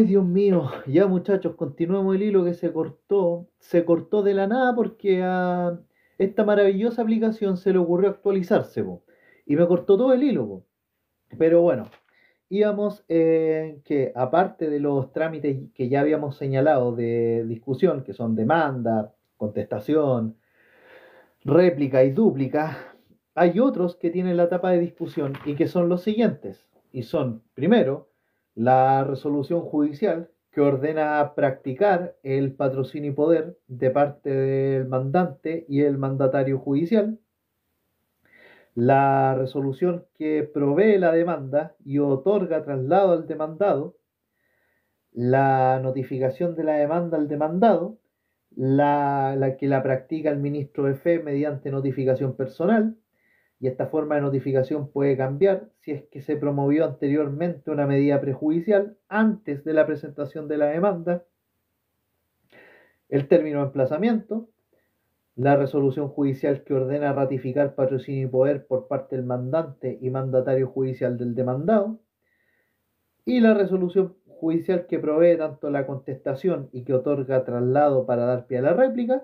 Ay, Dios mío, ya muchachos, continuemos el hilo que se cortó de la nada porque a esta maravillosa aplicación se le ocurrió actualizarse, po, y me cortó todo el hilo, po. Pero bueno, íbamos que aparte de los trámites que ya habíamos señalado de discusión, que son demanda, contestación, réplica y dúplica, hay otros que tienen la etapa de discusión y que son los siguientes. Y son, primero, la resolución judicial que ordena practicar el patrocinio y poder de parte del mandante y el mandatario judicial. La resolución que provee la demanda y otorga traslado al demandado. La notificación de la demanda al demandado, la que la practica el ministro de Fe mediante notificación personal, y esta forma de notificación puede cambiar si es que se promovió anteriormente una medida prejudicial antes de la presentación de la demanda, el término de emplazamiento, la resolución judicial que ordena ratificar patrocinio y poder por parte del mandante y mandatario judicial del demandado, y la resolución judicial que provee tanto la contestación y que otorga traslado para dar pie a la réplica,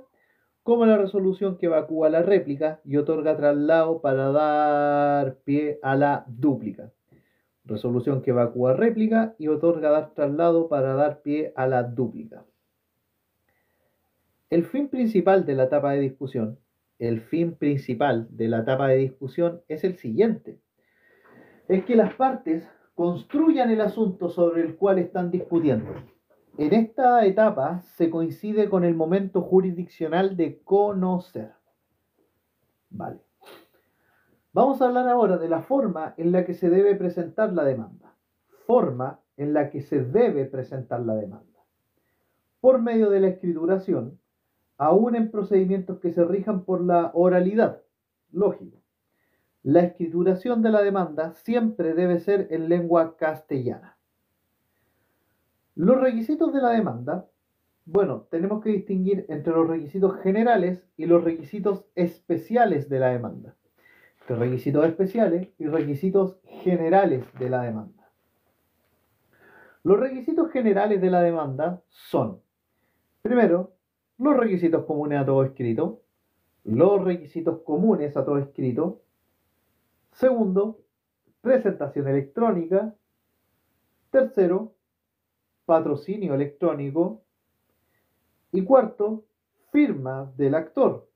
como la resolución que evacúa la réplica y otorga traslado para dar pie a la dúplica. Resolución que evacúa réplica y otorga dar traslado para dar pie a la dúplica. El fin principal de la etapa de discusión, es el siguiente: es que las partes construyan el asunto sobre el cual están discutiendo. En esta etapa se coincide con el momento jurisdiccional de conocer. Vale. Vamos a hablar ahora de la forma en la que se debe presentar la demanda. Forma en la que se debe presentar la demanda. Por medio de la escrituración, aún en procedimientos que se rijan por la oralidad. Lógico. La escrituración de la demanda siempre debe ser en lengua castellana. Los requisitos de la demanda, bueno, tenemos que distinguir entre los requisitos generales y los requisitos especiales de la demanda. Entre requisitos especiales y requisitos generales de la demanda. Los requisitos generales de la demanda son, primero, los requisitos comunes a todo escrito, los requisitos comunes a todo escrito. Segundo, presentación electrónica. Tercero, patrocinio electrónico. Y cuarto, firma del actor.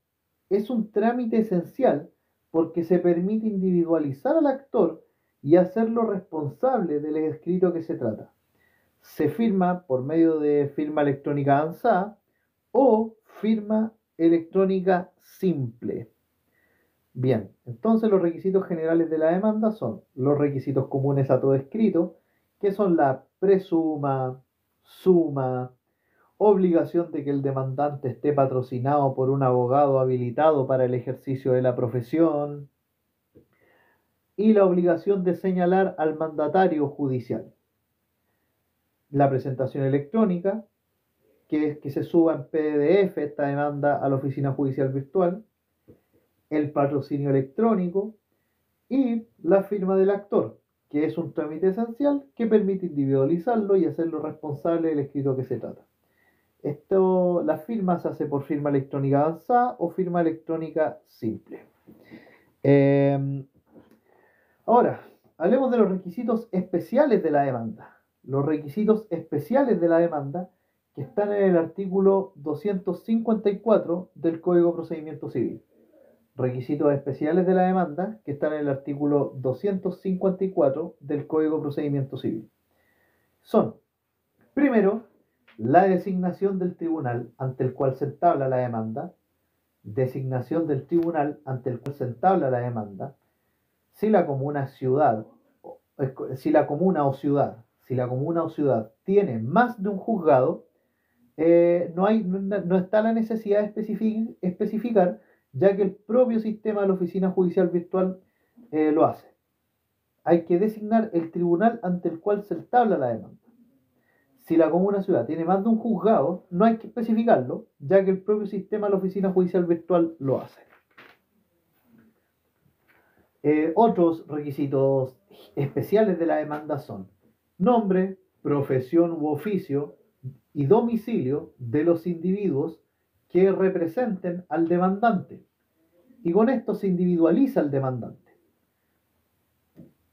Es un trámite esencial porque se permite individualizar al actor y hacerlo responsable del escrito que se trata. Se firma por medio de firma electrónica avanzada o firma electrónica simple. Bien, entonces los requisitos generales de la demanda son los requisitos comunes a todo escrito, que son la presuma, suma, obligación de que el demandante esté patrocinado por un abogado habilitado para el ejercicio de la profesión y la obligación de señalar al mandatario judicial. La presentación electrónica, que es que se suba en PDF esta demanda a la oficina judicial virtual, el patrocinio electrónico y la firma del actor, que es un trámite esencial que permite individualizarlo y hacerlo responsable del escrito que se trata. La firma se hace por firma electrónica avanzada o firma electrónica simple. Ahora, hablemos de los requisitos especiales de la demanda. Los requisitos especiales de la demanda que están en el artículo 254 del Código de Procedimiento Civil. Requisitos especiales de la demanda que están en el artículo 254 del Código de Procedimiento Civil. Son, primero, la designación del tribunal ante el cual se entabla la demanda, designación del tribunal ante el cual se entabla la demanda, si la comuna o ciudad tiene más de un juzgado, no está la necesidad de especificar, ya que el propio sistema de la oficina judicial virtual lo hace. Hay que designar el tribunal ante el cual se entabla la demanda. Si la comuna o ciudad tiene más de un juzgado, no hay que especificarlo, ya que el propio sistema de la oficina judicial virtual lo hace. Otros requisitos especiales de la demanda son nombre, profesión u oficio y domicilio de los individuos que representen al demandante. Y con esto se individualiza el demandante.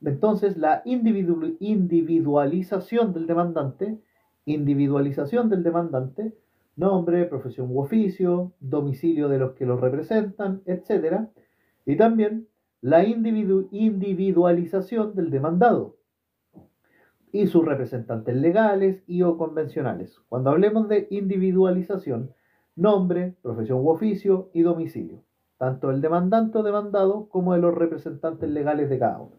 Entonces, la individualización del demandante, nombre, profesión u oficio, domicilio de los que los representan, etc. Y también la individualización del demandado y sus representantes legales y o convencionales. Cuando hablemos de individualización, nombre, profesión u oficio y domicilio, tanto el demandante o demandado como de los representantes legales de cada uno.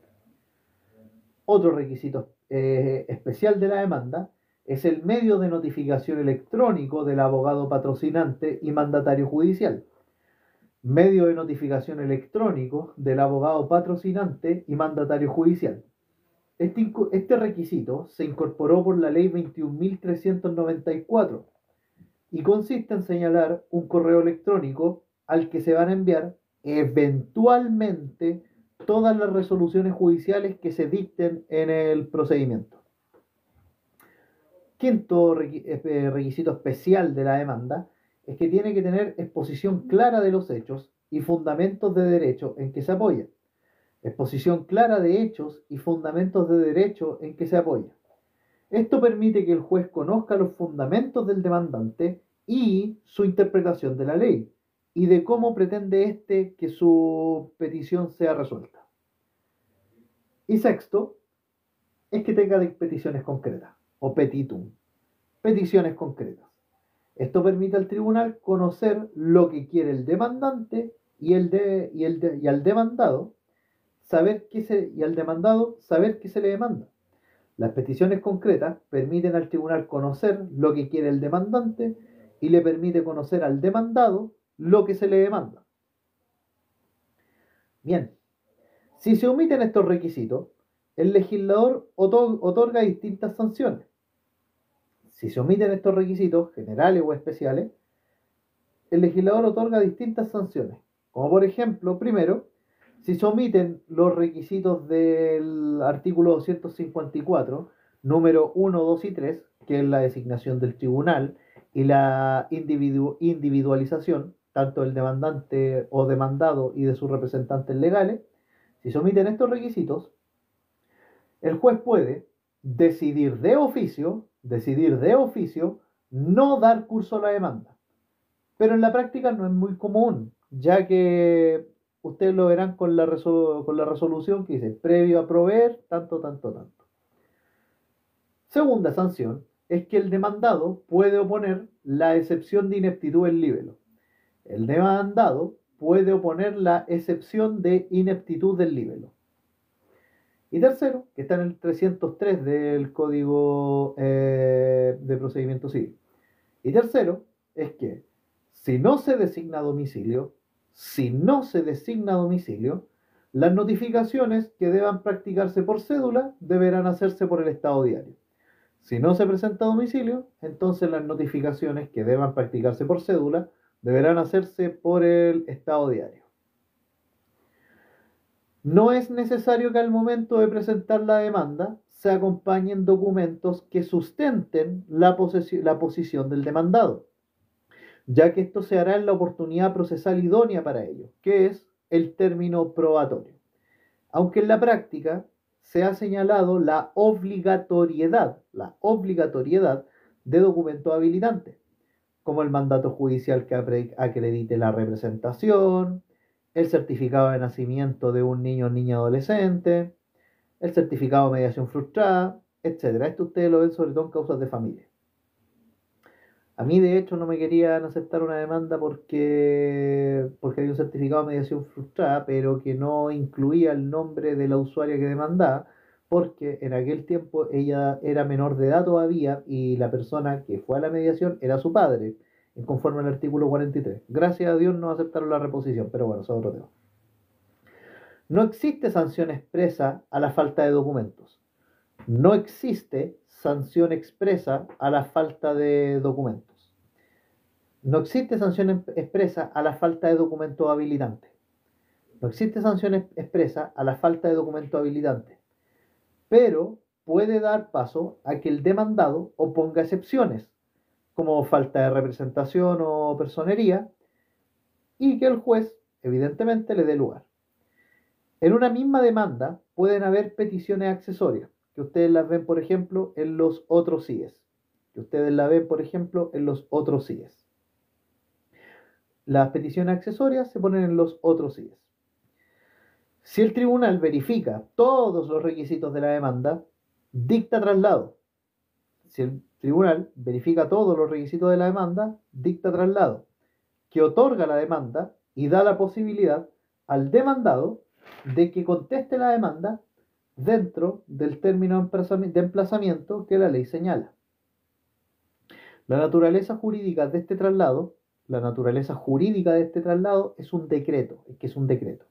Otro requisito especial de la demanda es el medio de notificación electrónico del abogado patrocinante y mandatario judicial. Medio de notificación electrónico del abogado patrocinante y mandatario judicial. Este requisito se incorporó por la Ley 21.394 y consiste en señalar un correo electrónico al que se van a enviar eventualmente todas las resoluciones judiciales que se dicten en el procedimiento. Quinto requisito especial de la demanda es que tiene que tener exposición clara de los hechos y fundamentos de derecho en que se apoya. Exposición clara de hechos y fundamentos de derecho en que se apoya. Esto permite que el juez conozca los fundamentos del demandante y su interpretación de la ley y de cómo pretende éste que su petición sea resuelta. Y sexto, es que tenga peticiones concretas, o petitum, peticiones concretas. Esto permite al tribunal conocer lo que quiere el demandante y al demandado saber qué se le demanda. Las peticiones concretas permiten al tribunal conocer lo que quiere el demandante y le permite conocer al demandado lo que se le demanda. Bien, si se omiten estos requisitos, el legislador otorga distintas sanciones. Si se omiten estos requisitos, generales o especiales, el legislador otorga distintas sanciones. Como por ejemplo, primero, si se omiten los requisitos del artículo 254, número 1, 2 y 3, que es la designación del tribunal y la individualización, tanto del demandante o demandado y de sus representantes legales, si se omiten estos requisitos, el juez puede decidir de oficio, no dar curso a la demanda. Pero en la práctica no es muy común, ya que ustedes lo verán con la resolución que dice previo a proveer tanto. Segunda sanción es que el demandado puede oponer la excepción de ineptitud en libelo. El demandado puede oponer la excepción de ineptitud del libelo. Y tercero, que está en el 303 del Código de Procedimiento Civil. Y tercero, es que si no se designa domicilio, las notificaciones que deban practicarse por cédula deberán hacerse por el Estado diario. Si no se presenta domicilio, entonces las notificaciones que deban practicarse por cédula deberán hacerse por el Estado diario. No es necesario que al momento de presentar la demanda se acompañen documentos que sustenten la posición del demandado, ya que esto se hará en la oportunidad procesal idónea para ello, que es el término probatorio. Aunque en la práctica se ha señalado la obligatoriedad de documentos habilitantes, como el mandato judicial que acredite la representación, el certificado de nacimiento de un niño o niña adolescente, el certificado de mediación frustrada, etc. Esto ustedes lo ven sobre todo en causas de familia. A mí, de hecho, no me querían aceptar una demanda porque había un certificado de mediación frustrada, pero que no incluía el nombre de la usuaria que demandaba, porque en aquel tiempo ella era menor de edad todavía y la persona que fue a la mediación era su padre, conforme al artículo 43. Gracias a Dios no aceptaron la reposición, pero bueno, eso es otro tema. No existe sanción expresa a la falta de documentos. No existe sanción expresa a la falta de documentos. No existe sanción expresa a la falta de documentos habilitantes. No existe sanción expresa a la falta de documentos habilitantes. Pero puede dar paso a que el demandado oponga excepciones, como falta de representación o personería, y que el juez, evidentemente, le dé lugar. En una misma demanda pueden haber peticiones accesorias, que ustedes las ven, por ejemplo, en los otros CIES. Que ustedes la ven, por ejemplo, en los otros CIES. Las peticiones accesorias se ponen en los otros CIES. Si el tribunal verifica todos los requisitos de la demanda, dicta traslado. Si el tribunal verifica todos los requisitos de la demanda, dicta traslado, que otorga la demanda y da la posibilidad al demandado de que conteste la demanda dentro del término de emplazamiento que la ley señala. La naturaleza jurídica de este traslado, es un decreto, que es un decreto.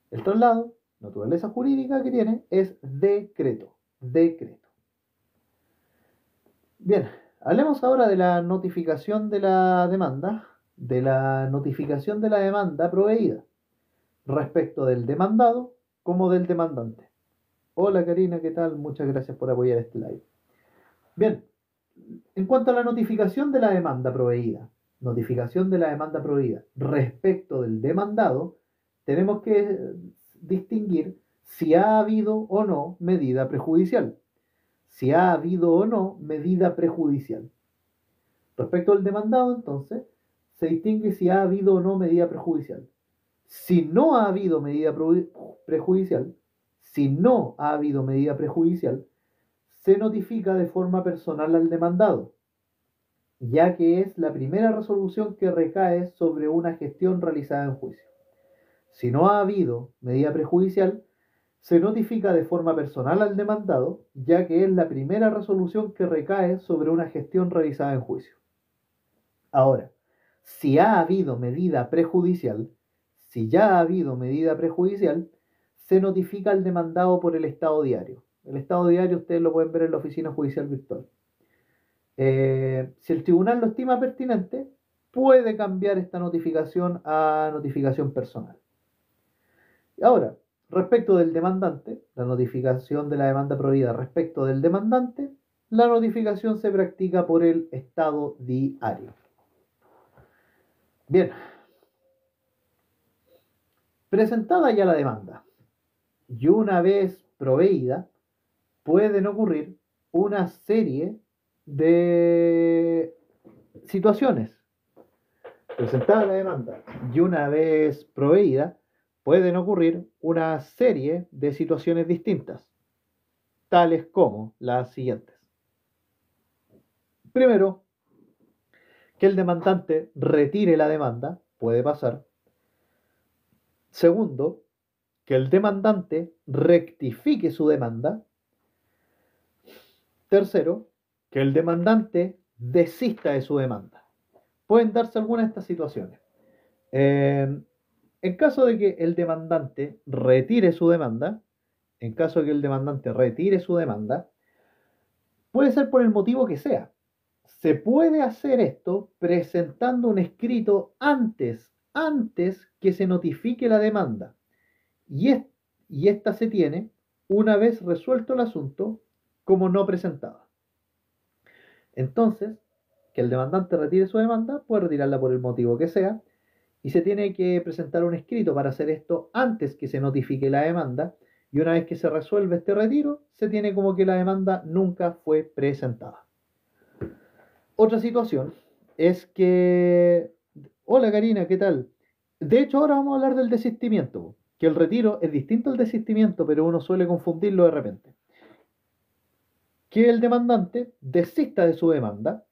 El traslado, naturaleza jurídica que tiene, es decreto. Bien, hablemos ahora de la notificación de la demanda, proveída, respecto del demandado como del demandante. Hola Karina, ¿qué tal? Muchas gracias por apoyar este live. Bien, en cuanto a la notificación de la demanda proveída respecto del demandado, tenemos que distinguir si ha habido o no medida prejudicial. Respecto al demandado, entonces, se distingue si ha habido o no medida prejudicial. Si no ha habido medida prejudicial, se notifica de forma personal al demandado, ya que es la primera resolución que recae sobre una gestión realizada en juicio. Si no ha habido medida prejudicial, se notifica de forma personal al demandado, ya que es la primera resolución que recae sobre una gestión realizada en juicio. Ahora, si ya ha habido medida prejudicial, se notifica al demandado por el estado diario. El estado diario ustedes lo pueden ver en la oficina judicial virtual. Si el tribunal lo estima pertinente, puede cambiar esta notificación a notificación personal. Ahora, respecto del demandante, la notificación de la demanda prohibida respecto del demandante, la notificación se practica por el estado diario. Bien, presentada ya la demanda y una vez proveída, pueden ocurrir una serie de situaciones. Presentada la demanda y una vez proveída, pueden ocurrir una serie de situaciones distintas, tales como las siguientes. Primero, que el demandante retire la demanda, puede pasar. Segundo, que el demandante rectifique su demanda. Tercero, que el demandante desista de su demanda. Pueden darse algunas de estas situaciones. En caso de que el demandante retire su demanda, puede ser por el motivo que sea. Se puede hacer esto presentando un escrito antes que se notifique la demanda. Y esta se tiene, una vez resuelto el asunto, como no presentada. Entonces, que el demandante retire su demanda, puede retirarla por el motivo que sea, y se tiene que presentar un escrito para hacer esto antes que se notifique la demanda, y una vez que se resuelve este retiro, se tiene como que la demanda nunca fue presentada. Otra situación es que... Hola Karina, ¿qué tal? De hecho, ahora vamos a hablar del desistimiento, que el retiro es distinto al desistimiento, pero uno suele confundirlo de repente. Que el demandante desista de su demanda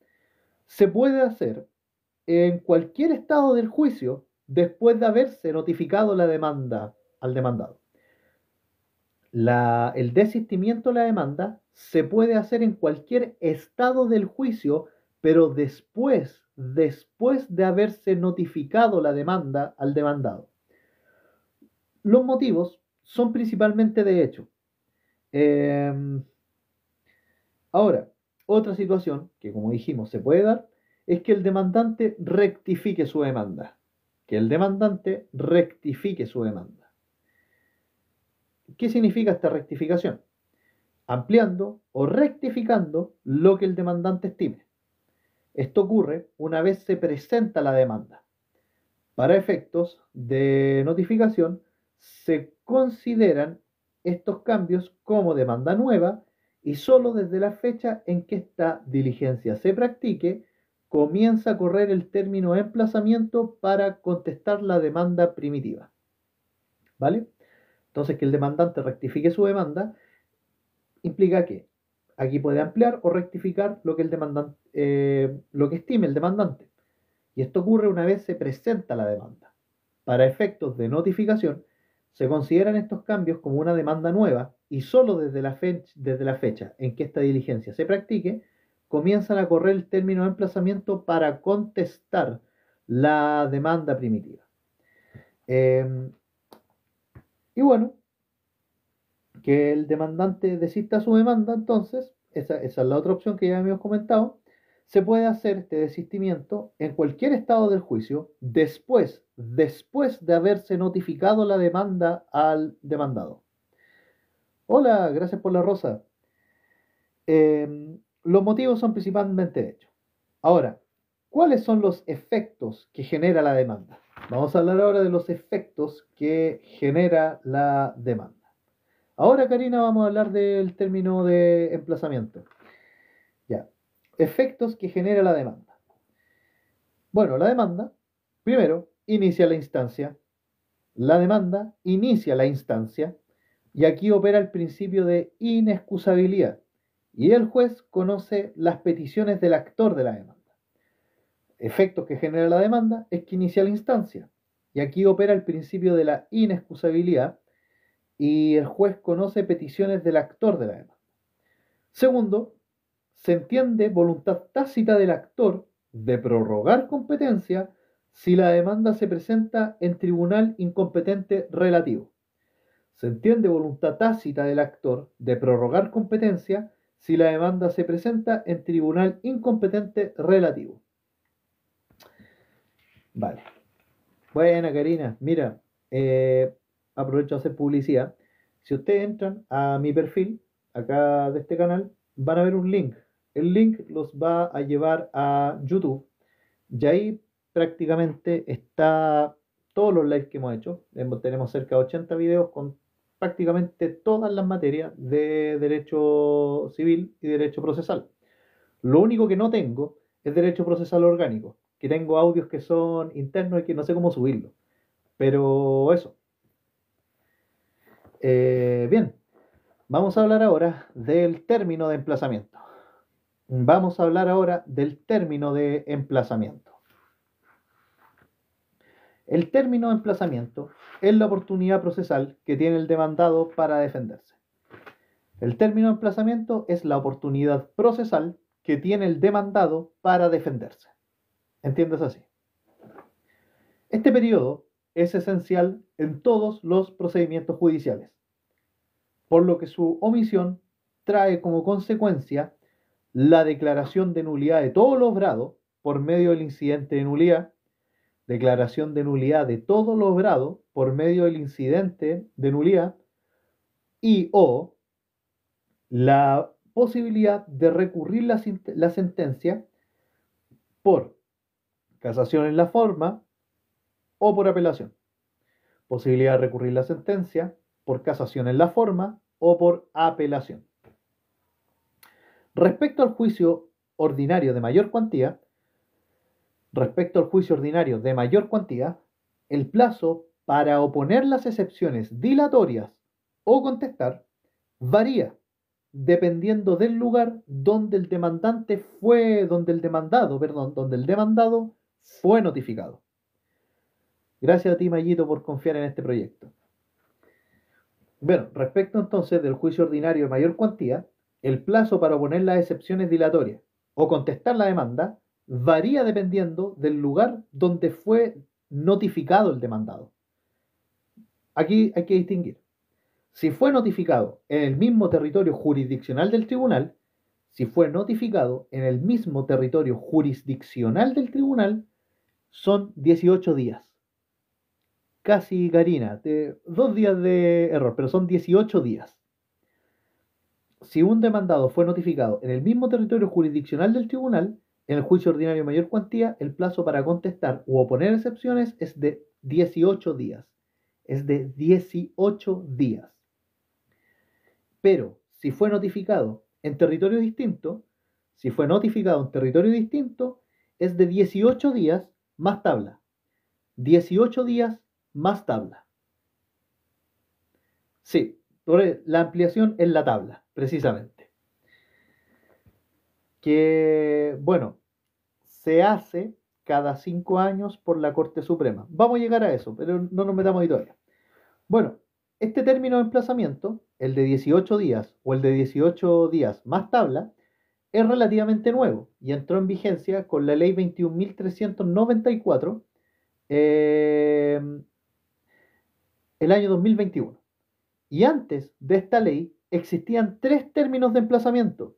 se puede hacer en cualquier estado del juicio después de haberse notificado la demanda al demandado. El desistimiento de la demanda se puede hacer en cualquier estado del juicio, pero después de haberse notificado la demanda al demandado. Los motivos son principalmente de hecho. Ahora, otra situación que, como dijimos, se puede dar es que el demandante rectifique su demanda. ¿Qué significa esta rectificación? ampliando o rectificando lo que el demandante estime. Esto ocurre una vez se presenta la demanda. Para efectos de notificación, se consideran estos cambios como demanda nueva y solo desde la fecha en que esta diligencia se practique, comienza a correr el término de emplazamiento para contestar la demanda primitiva. ¿Vale? Entonces, que el demandante rectifique su demanda implica que aquí puede ampliar o rectificar lo que el demandante, lo que estime el demandante. Y esto ocurre una vez se presenta la demanda. Para efectos de notificación, se consideran estos cambios como una demanda nueva y solo desde la fecha en que esta diligencia se practique, comienzan a correr el término de emplazamiento para contestar la demanda primitiva. Y bueno, que el demandante desista su demanda, entonces, esa es la otra opción que ya habíamos comentado, se puede hacer este desistimiento en cualquier estado del juicio después de haberse notificado la demanda al demandado. Hola, gracias por la rosa. Los motivos son principalmente hechos. Ahora, ¿cuáles son los efectos que genera la demanda? Vamos a hablar ahora de los efectos que genera la demanda. Ahora, Karina, vamos a hablar del término de emplazamiento. Ya. Efectos que genera la demanda. Bueno, la demanda, primero, inicia la instancia. La demanda inicia la instancia y aquí opera el principio de inexcusabilidad. Y el juez conoce las peticiones del actor de la demanda. Efectos que genera la demanda es que inicia la instancia. Y aquí opera el principio de la inexcusabilidad y el juez conoce peticiones del actor de la demanda. Segundo, se entiende voluntad tácita del actor de prorrogar competencia si la demanda se presenta en tribunal incompetente relativo. Se entiende voluntad tácita del actor de prorrogar competencia si la demanda se presenta en tribunal incompetente relativo. Vale. Buena, Karina. Mira, aprovecho a hacer publicidad. Si ustedes entran a mi perfil, acá de este canal, van a ver un link. El link los va a llevar a YouTube. Y ahí prácticamente está todos los lives que hemos hecho. Tenemos cerca de 80 videos con prácticamente todas las materias de derecho civil y derecho procesal. Lo único que no tengo es derecho procesal orgánico, que tengo audios que son internos y que no sé cómo subirlos. Pero eso. Bien, vamos a hablar ahora del término de emplazamiento. Vamos a hablar ahora del término de emplazamiento. El término de emplazamiento es la oportunidad procesal que tiene el demandado para defenderse. El término de emplazamiento es la oportunidad procesal que tiene el demandado para defenderse. ¿Entiendes así? Este periodo es esencial en todos los procedimientos judiciales, por lo que su omisión trae como consecuencia la declaración de nulidad de todo lo obrado por medio del incidente de nulidad, declaración de nulidad de todo lo obrado por medio del incidente de nulidad y o la posibilidad de recurrir la sentencia por casación en la forma o por apelación. Posibilidad de recurrir la sentencia por casación en la forma o por apelación. Respecto al juicio ordinario de mayor cuantía, el plazo para oponer las excepciones dilatorias o contestar varía dependiendo del lugar donde el demandado fue notificado. Gracias a ti, Mayito, por confiar en este proyecto. Bueno, respecto entonces del juicio ordinario de mayor cuantía, el plazo para oponer las excepciones dilatorias o contestar la demanda varía dependiendo del lugar donde fue notificado el demandado. Aquí hay que distinguir. Si fue notificado en el mismo territorio jurisdiccional del tribunal, son 18 días. Casi, Karina, 2 días de error, pero son 18 días. si un demandado fue notificado en el mismo territorio jurisdiccional del tribunal, en el juicio ordinario de mayor cuantía, el plazo para contestar u oponer excepciones es de 18 días. Es de 18 días. Pero si fue notificado en territorio distinto, si fue notificado en territorio distinto, es de 18 días más tabla. 18 días más tabla. Sí, la ampliación en la tabla, precisamente. Que, bueno, se hace cada 5 años por la Corte Suprema. Vamos a llegar a eso, pero no nos metamos ahí todavía. Bueno, este término de emplazamiento, el de 18 días o el de 18 días más tabla, es relativamente nuevo y entró en vigencia con la ley 21.394 el año 2021. Y antes de esta ley existían 3 términos de emplazamiento.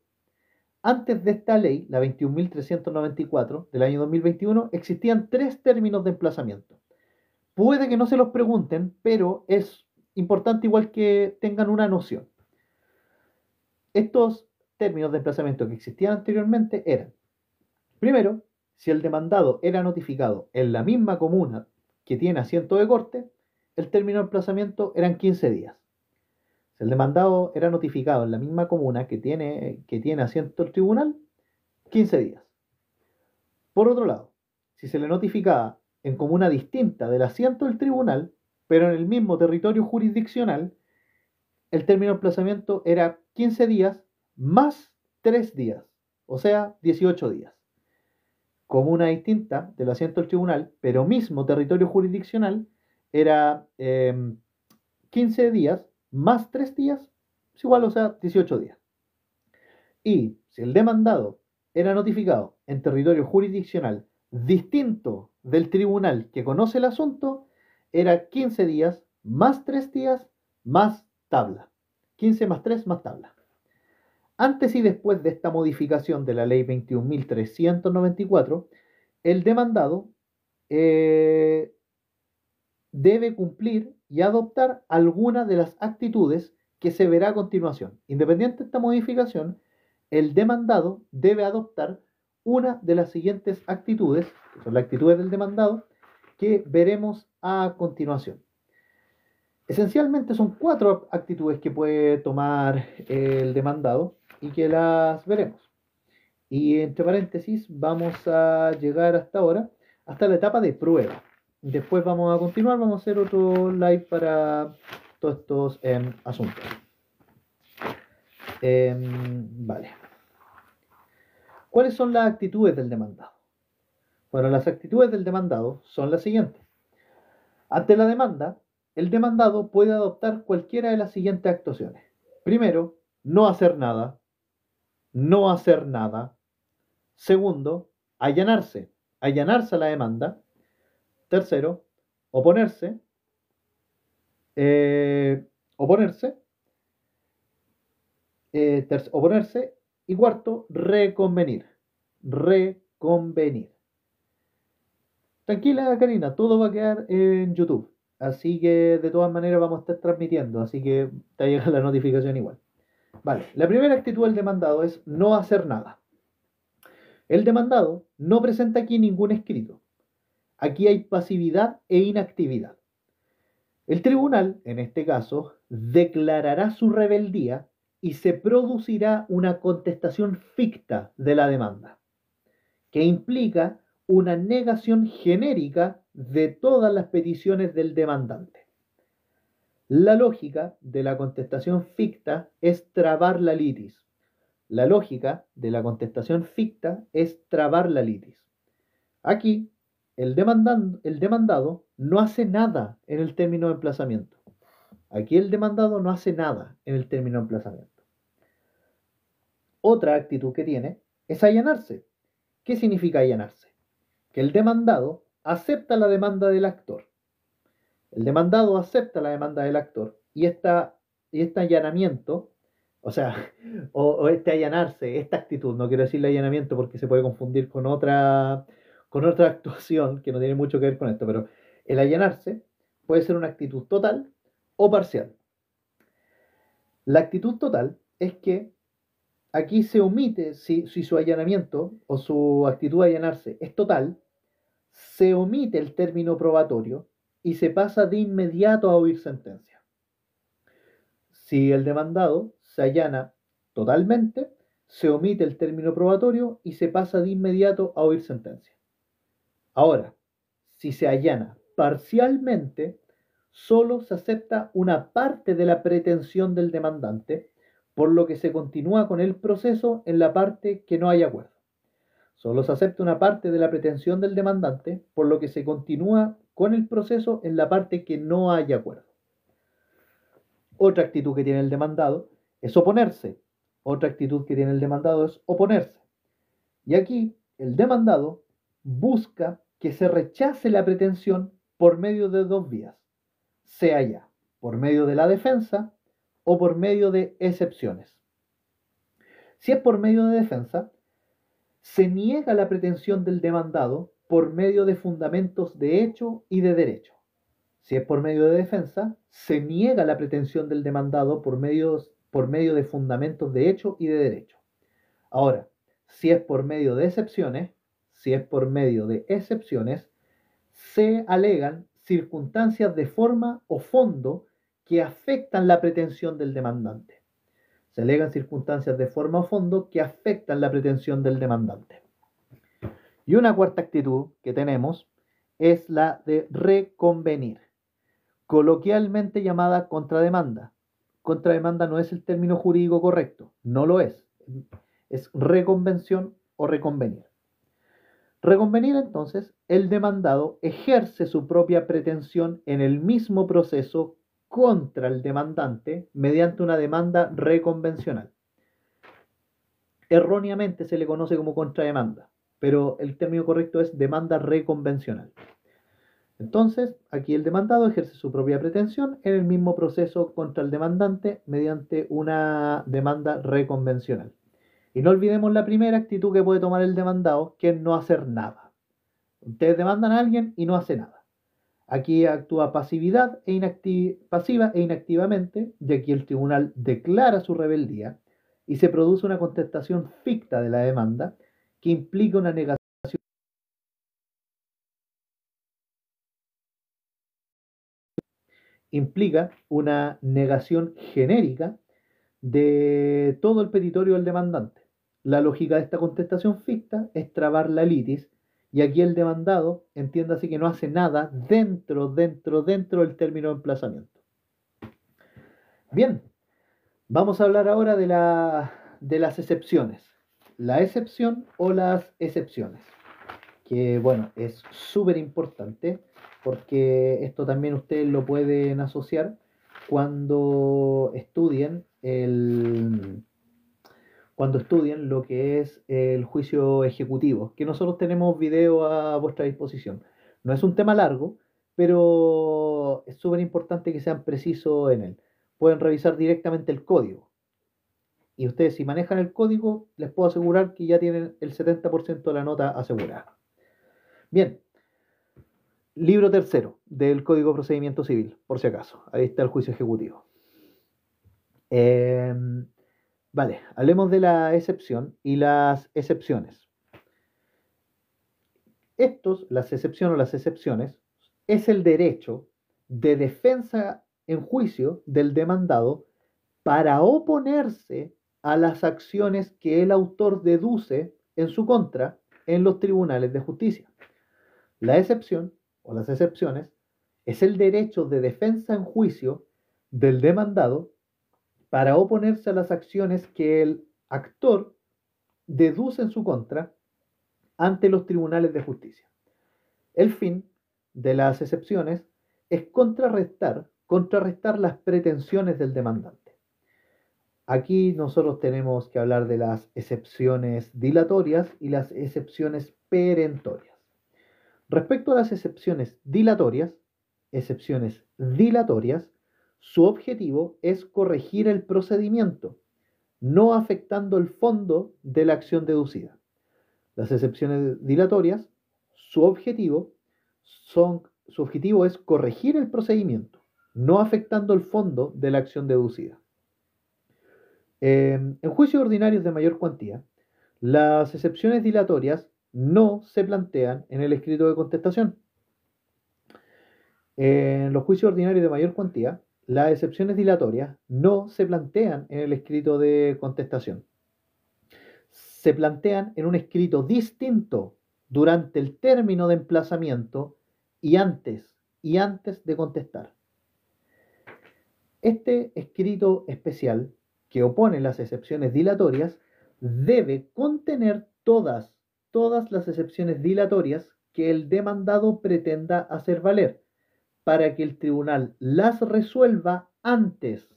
Antes de esta ley, la 21.394 del año 2021, existían 3 términos de emplazamiento. Puede que no se los pregunten, pero es importante igual que tengan una noción. Estos términos de emplazamiento que existían anteriormente eran, primero, si el demandado era notificado en la misma comuna que tiene asiento de corte, el término de emplazamiento eran 15 días. Si el demandado era notificado en la misma comuna que tiene asiento el tribunal, 15 días. Por otro lado, si se le notificaba en comuna distinta del asiento del tribunal, pero en el mismo territorio jurisdiccional, el término de emplazamiento era 15 días más 3 días, o sea, 18 días. Comuna distinta del asiento del tribunal, pero mismo territorio jurisdiccional, era 15 días más 3 días, es igual, o sea, 18 días. Y si el demandado era notificado en territorio jurisdiccional distinto del tribunal que conoce el asunto, era 15 días más 3 días más tabla. 15 más 3 más tabla. Antes y después de esta modificación de la ley 21.394, el demandado debe cumplir y adoptar alguna de las actitudes que se verá a continuación. Independiente de esta modificación, el demandado debe adoptar una de las siguientes actitudes, que son las actitudes del demandado, que veremos a continuación. Esencialmente son 4 actitudes que puede tomar el demandado y que las veremos. Y entre paréntesis vamos a llegar hasta ahora, hasta la etapa de prueba. Después vamos a continuar, vamos a hacer otro live para todos estos asuntos. Vale. ¿Cuáles son las actitudes del demandado? Bueno, las actitudes del demandado son las siguientes. Ante la demanda, el demandado puede adoptar cualquiera de las siguientes actuaciones. Primero, no hacer nada. No hacer nada. Segundo, allanarse. Allanarse a la demanda. Tercero, oponerse. Oponerse. Oponerse. Y cuarto, reconvenir. Reconvenir. Tranquila, Karina, todo va a quedar en YouTube. Así que de todas maneras vamos a estar transmitiendo. Así que te va a llegar la notificación igual. Vale, la primera actitud del demandado es no hacer nada. El demandado no presenta aquí ningún escrito. Aquí hay pasividad e inactividad. El tribunal, en este caso, declarará su rebeldía y se producirá una contestación ficta de la demanda, que implica una negación genérica de todas las peticiones del demandante. La lógica de la contestación ficta es trabar la litis. La lógica de la contestación ficta es trabar la litis. Aquí, el demandado no hace nada en el término de emplazamiento. Aquí el demandado no hace nada en el término de emplazamiento. Otra actitud que tiene es allanarse. ¿Qué significa allanarse? Que el demandado acepta la demanda del actor. El demandado acepta la demanda del actor y este allanamiento, o sea, o este allanarse, esta actitud, no quiero decirle allanamiento porque se puede confundir con otra actuación que no tiene mucho que ver con esto, pero el allanarse puede ser una actitud total o parcial. La actitud total es que aquí se omite, si su allanamiento o su actitud de allanarse es total, se omite el término probatorio y se pasa de inmediato a oír sentencia. Si el demandado se allana totalmente, se omite el término probatorio y se pasa de inmediato a oír sentencia. Ahora, si se allana parcialmente, solo se acepta una parte de la pretensión del demandante, por lo que se continúa con el proceso en la parte que no hay acuerdo. Solo se acepta una parte de la pretensión del demandante, por lo que se continúa con el proceso en la parte que no hay acuerdo. Otra actitud que tiene el demandado es oponerse. Otra actitud que tiene el demandado es oponerse. Y aquí el demandado busca que se rechace la pretensión por medio de dos vías, sea ya por medio de la defensa o por medio de excepciones. Si es por medio de defensa, se niega la pretensión del demandado por medio de fundamentos de hecho y de derecho. Si es por medio de defensa, se niega la pretensión del demandado por medio de fundamentos de hecho y de derecho. Ahora, si es por medio de excepciones, se alegan circunstancias de forma o fondo que afectan la pretensión del demandante. Se alegan circunstancias de forma o fondo que afectan la pretensión del demandante. Y una cuarta actitud que tenemos es la de reconvenir, coloquialmente llamada contrademanda. Contrademanda no es el término jurídico correcto, no lo es. Es reconvención o reconvenir. Reconvenir, entonces, el demandado ejerce su propia pretensión en el mismo proceso contra el demandante mediante una demanda reconvencional. Erróneamente se le conoce como contrademanda, pero el término correcto es demanda reconvencional. Entonces, aquí el demandado ejerce su propia pretensión en el mismo proceso contra el demandante mediante una demanda reconvencional. Y no olvidemos la primera actitud que puede tomar el demandado, que es no hacer nada. Ustedes demandan a alguien y no hace nada. Aquí actúa pasiva e inactivamente, y aquí el tribunal declara su rebeldía y se produce una contestación ficta de la demanda que implica una negación genérica de todo el petitorio del demandante. La lógica de esta contestación ficta es trabar la litis, y aquí el demandado, entiéndase que no hace nada dentro del término de emplazamiento. Bien, vamos a hablar ahora de las excepciones. La excepción o las excepciones, que bueno, es súper importante porque esto también ustedes lo pueden asociar cuando estudien lo que es el juicio ejecutivo, que nosotros tenemos video a vuestra disposición. No es un tema largo, pero es súper importante que sean precisos en él. Pueden revisar directamente el código. Y ustedes, si manejan el código, les puedo asegurar que ya tienen el 70% de la nota asegurada. Bien, libro tercero del Código de Procedimiento Civil, por si acaso. Ahí está el juicio ejecutivo. Vale, hablemos de la excepción y las excepciones. Las excepciones o las excepciones, es el derecho de defensa en juicio del demandado para oponerse a las acciones que el autor deduce en su contra en los tribunales de justicia. La excepción o las excepciones es el derecho de defensa en juicio del demandado para oponerse a las acciones que el actor deduce en su contra ante los tribunales de justicia. El fin de las excepciones es contrarrestar las pretensiones del demandante. Aquí nosotros tenemos que hablar de las excepciones dilatorias y las excepciones perentorias. Respecto a las excepciones dilatorias, su objetivo es corregir el procedimiento, no afectando el fondo de la acción deducida. Las excepciones dilatorias, su objetivo es corregir el procedimiento, no afectando el fondo de la acción deducida. En juicios ordinarios de mayor cuantía, las excepciones dilatorias no se plantean en el escrito de contestación. En los juicios ordinarios de mayor cuantía, las excepciones dilatorias no se plantean en el escrito de contestación. Se plantean en un escrito distinto durante el término de emplazamiento y antes de contestar. Este escrito especial que opone las excepciones dilatorias debe contener todas las excepciones dilatorias que el demandado pretenda hacer valer para que el tribunal las resuelva antes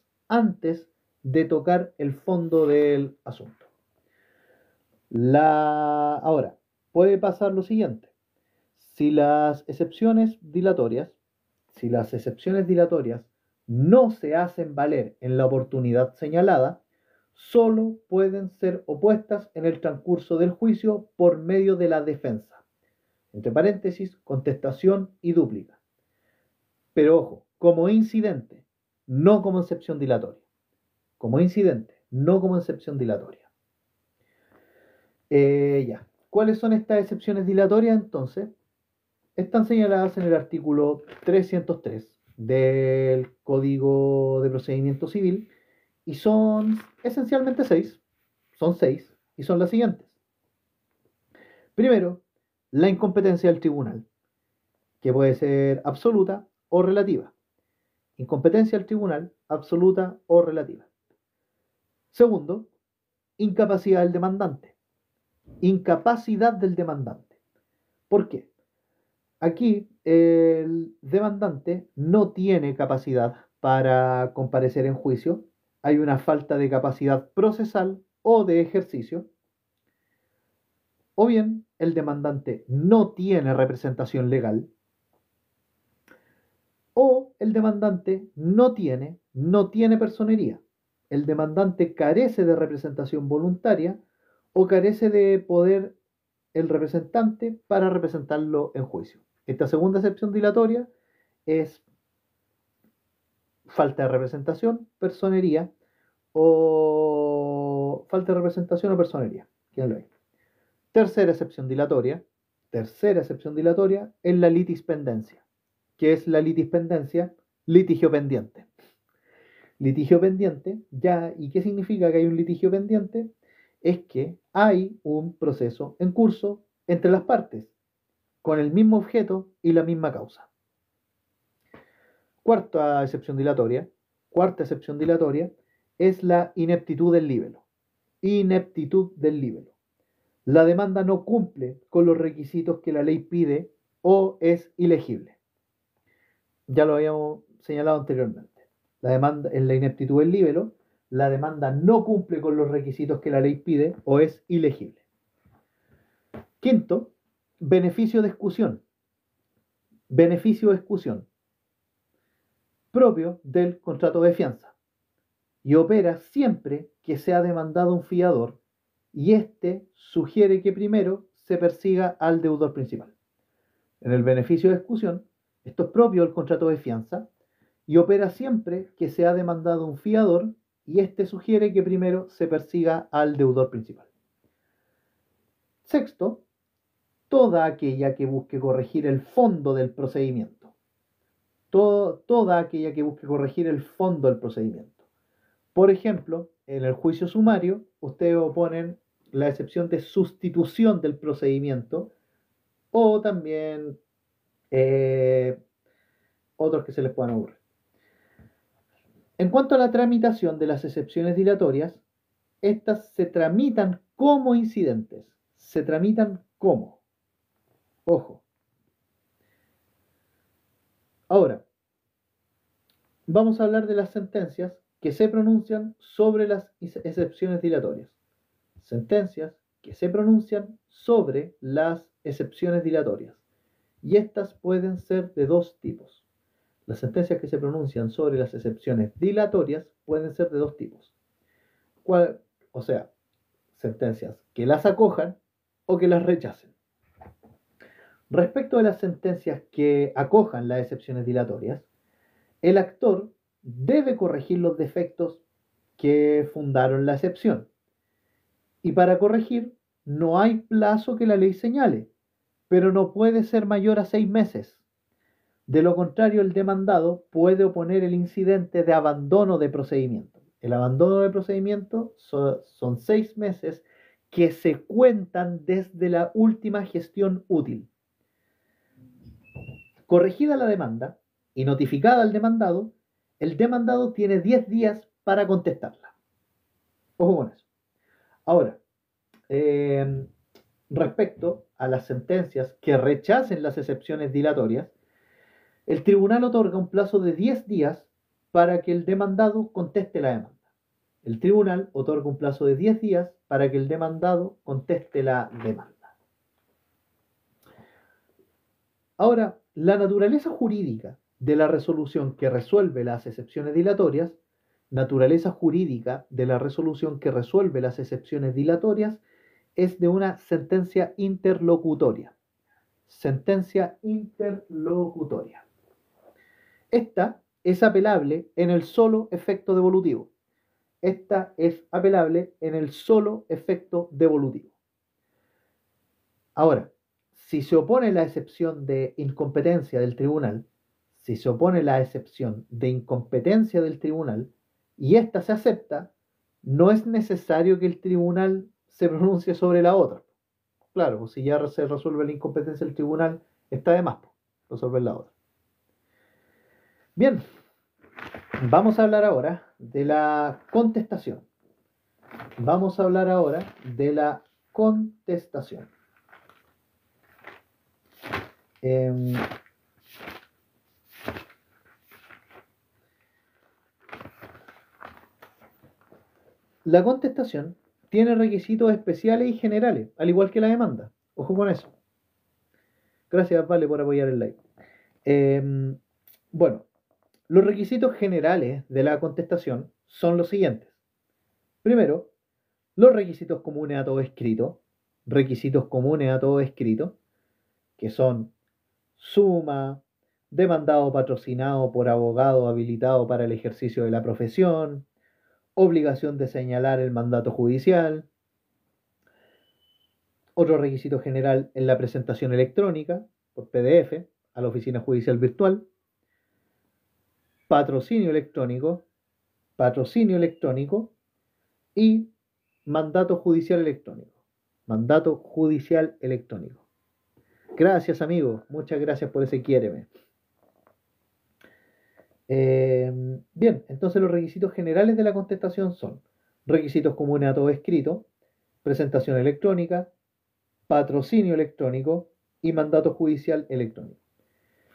de tocar el fondo del asunto. Ahora, puede pasar lo siguiente. Si las excepciones dilatorias no se hacen valer en la oportunidad señalada, solo pueden ser opuestas en el transcurso del juicio por medio de la defensa. Entre paréntesis, contestación y dúplica. Pero ojo, como incidente, no como excepción dilatoria. Como incidente, no como excepción dilatoria. Ya. ¿Cuáles son estas excepciones dilatorias entonces? Están señaladas en el artículo 303 del Código de Procedimiento Civil y son esencialmente seis. Son seis y son las siguientes. Primero, la incompetencia del tribunal, que puede ser absoluta o relativa. Incompetencia del tribunal, absoluta o relativa. Segundo, incapacidad del demandante. Incapacidad del demandante. ¿Por qué? Aquí el demandante no tiene capacidad para comparecer en juicio. Hay una falta de capacidad procesal o de ejercicio. O bien el demandante no tiene representación legal. O el demandante no tiene personería. El demandante carece de representación voluntaria o carece de poder el representante para representarlo en juicio. Esta segunda excepción dilatoria es falta de representación, personería o falta de representación o personería. ¿Quién lo hay? Tercera excepción dilatoria es la litispendencia. ¿Qué es la litispendencia? Litigio pendiente. Litigio pendiente, ya, ¿y qué significa que hay un litigio pendiente? Es que hay un proceso en curso entre las partes, con el mismo objeto y la misma causa. Cuarta excepción dilatoria es la ineptitud del libelo. Ineptitud del libelo. La demanda no cumple con los requisitos que la ley pide o es ilegible. Ya lo habíamos señalado anteriormente. La demanda, en la ineptitud del libelo, la demanda no cumple con los requisitos que la ley pide o es ilegible. Quinto, beneficio de exclusión. Beneficio de exclusión propio del contrato de fianza y opera siempre que sea demandado un fiador y éste sugiere que primero se persiga al deudor principal. En el beneficio de exclusión, esto es propio del contrato de fianza y opera siempre que sea demandado un fiador y éste sugiere que primero se persiga al deudor principal. Sexto, toda aquella que busque corregir el fondo del procedimiento. Toda aquella que busque corregir el fondo del procedimiento. Por ejemplo, en el juicio sumario, ustedes oponen la excepción de sustitución del procedimiento o también otros que se les puedan ocurrir. En cuanto a la tramitación de las excepciones dilatorias, estas se tramitan como incidentes. Se tramitan como. Ojo. Ahora, vamos a hablar de las sentencias que se pronuncian sobre las excepciones dilatorias. Sentencias que se pronuncian sobre las excepciones dilatorias. Y estas pueden ser de dos tipos. Las sentencias que se pronuncian sobre las excepciones dilatorias pueden ser de dos tipos. O sea, sentencias que las acojan o que las rechacen. Respecto de las sentencias que acojan las excepciones dilatorias, el actor debe corregir los defectos que fundaron la excepción. Y para corregir, no hay plazo que la ley señale, pero no puede ser mayor a 6 meses. De lo contrario, el demandado puede oponer el incidente de abandono de procedimiento. El abandono de procedimiento son 6 meses que se cuentan desde la última gestión útil. Corregida la demanda y notificada al demandado, el demandado tiene 10 días para contestarla. Ojo con eso. Ahora, respecto a las sentencias que rechacen las excepciones dilatorias, el tribunal otorga un plazo de 10 días para que el demandado conteste la demanda. El tribunal otorga un plazo de 10 días para que el demandado conteste la demanda. Ahora, la naturaleza jurídica de la resolución que resuelve las excepciones dilatorias, es de una sentencia interlocutoria. Sentencia interlocutoria. Esta es apelable en el solo efecto devolutivo. Ahora, si se opone la excepción de incompetencia del tribunal, y esta se acepta, no es necesario que el tribunal se pronuncie sobre la otra. Claro, pues si ya se resuelve la incompetencia del tribunal, está de más resolver la otra. Bien, vamos a hablar ahora de la contestación. La contestación tiene requisitos especiales y generales, al igual que la demanda. Ojo con eso. Gracias, Vale, por apoyar el like. Bueno, los requisitos generales de la contestación son los siguientes. Primero, los requisitos comunes a todo escrito, que son suma, demandado patrocinado por abogado habilitado para el ejercicio de la profesión, obligación de señalar el mandato judicial. Otro requisito general es la presentación electrónica por PDF a la oficina judicial virtual. Patrocinio electrónico y mandato judicial electrónico. Gracias, amigo. Muchas gracias por ese quiéreme. Bien, entonces los requisitos generales de la contestación son requisitos comunes a todo escrito, presentación electrónica, patrocinio electrónico y mandato judicial electrónico.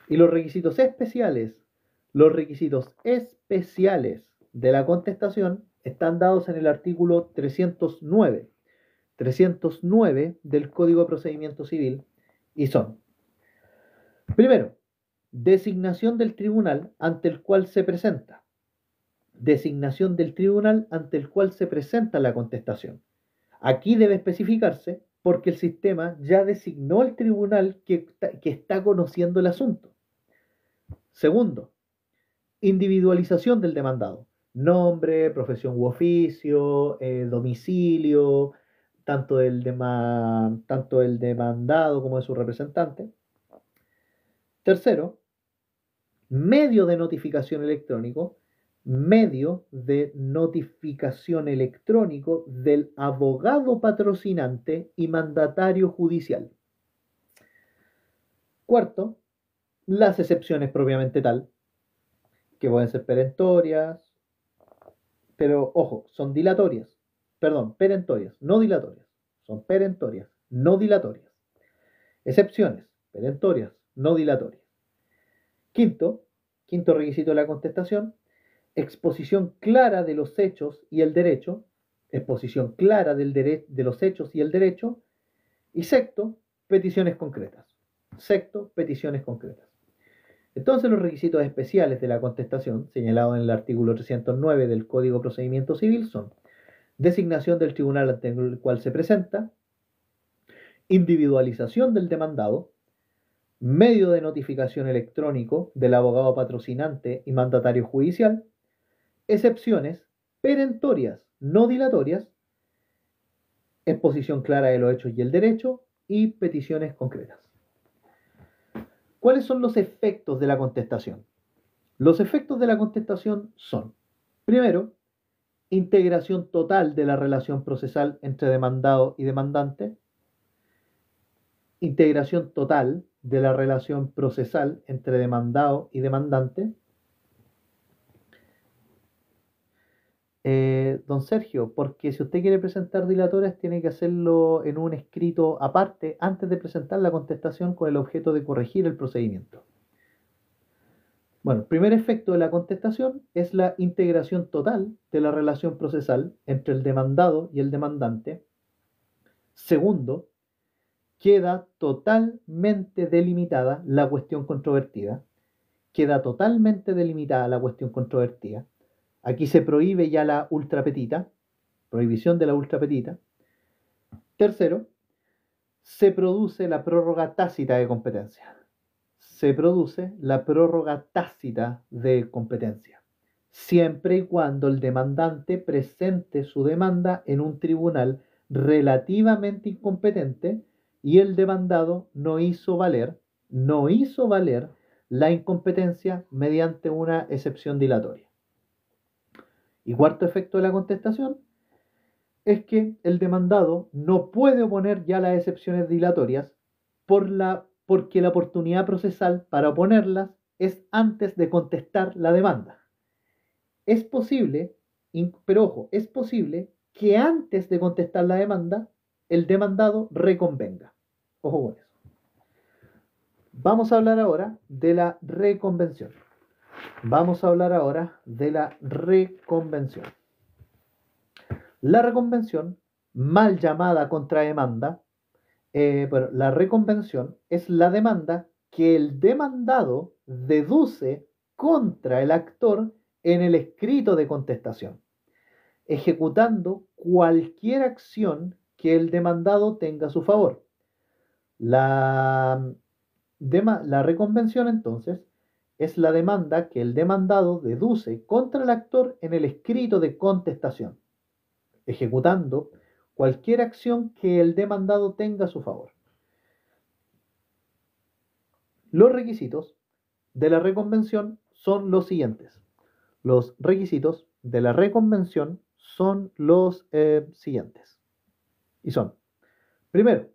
Y los requisitos especiales de la contestación están dados en el artículo 309 del Código de Procedimiento Civil y son: primero, designación del tribunal ante el cual se presenta. La contestación. Aquí debe especificarse porque el sistema ya designó el tribunal que está conociendo el asunto. Segundo, individualización del demandado. Nombre, profesión u oficio, domicilio, tanto el demandado como de su representante. Tercero, medio de notificación electrónico del abogado patrocinante y mandatario judicial. Cuarto, las excepciones propiamente tal, que pueden ser perentorias, pero ojo, son dilatorias. Perdón, perentorias, no dilatorias. Son perentorias, no dilatorias. Excepciones, perentorias, no dilatorias. Quinto requisito de la contestación: exposición clara de los hechos y el derecho. Y sexto, peticiones concretas. Entonces, los requisitos especiales de la contestación, señalados en el artículo 309 del Código de Procedimiento Civil, son designación del tribunal ante el cual se presenta, individualización del demandado, medio de notificación electrónico del abogado patrocinante y mandatario judicial, excepciones perentorias, no dilatorias, exposición clara de los hechos y el derecho, y peticiones concretas. ¿Cuáles son los efectos de la contestación? Los efectos de la contestación son, primero, integración total de la relación procesal entre demandado y demandante, integración total de la relación procesal entre demandado y demandante. Don Sergio, porque si usted quiere presentar dilatorias, tiene que hacerlo en un escrito aparte antes de presentar la contestación con el objeto de corregir el procedimiento. Bueno, el primer efecto de la contestación es la integración total de la relación procesal entre el demandado y el demandante. Segundo, queda totalmente delimitada la cuestión controvertida. Queda totalmente delimitada la cuestión controvertida. Aquí se prohíbe ya la ultrapetita, prohibición de la ultrapetita. Tercero, se produce la prórroga tácita de competencia. Se produce la prórroga tácita de competencia, siempre y cuando el demandante presente su demanda en un tribunal relativamente incompetente y el demandado no hizo valer la incompetencia mediante una excepción dilatoria. Y cuarto efecto de la contestación es que el demandado no puede oponer ya las excepciones dilatorias porque la oportunidad procesal para oponerlas es antes de contestar la demanda. Es posible, pero ojo, es posible que antes de contestar la demanda el demandado reconvenga. Ojo con eso. Vamos a hablar ahora de la reconvención. La reconvención, mal llamada contrademanda, la reconvención es la demanda que el demandado deduce contra el actor en el escrito de contestación, ejecutando cualquier acción que el demandado tenga a su favor. La reconvención, entonces, es la demanda que el demandado deduce contra el actor en el escrito de contestación, ejecutando cualquier acción que el demandado tenga a su favor. Los requisitos de la reconvención son los siguientes. Los requisitos de la reconvención son los siguientes. Y son, primero,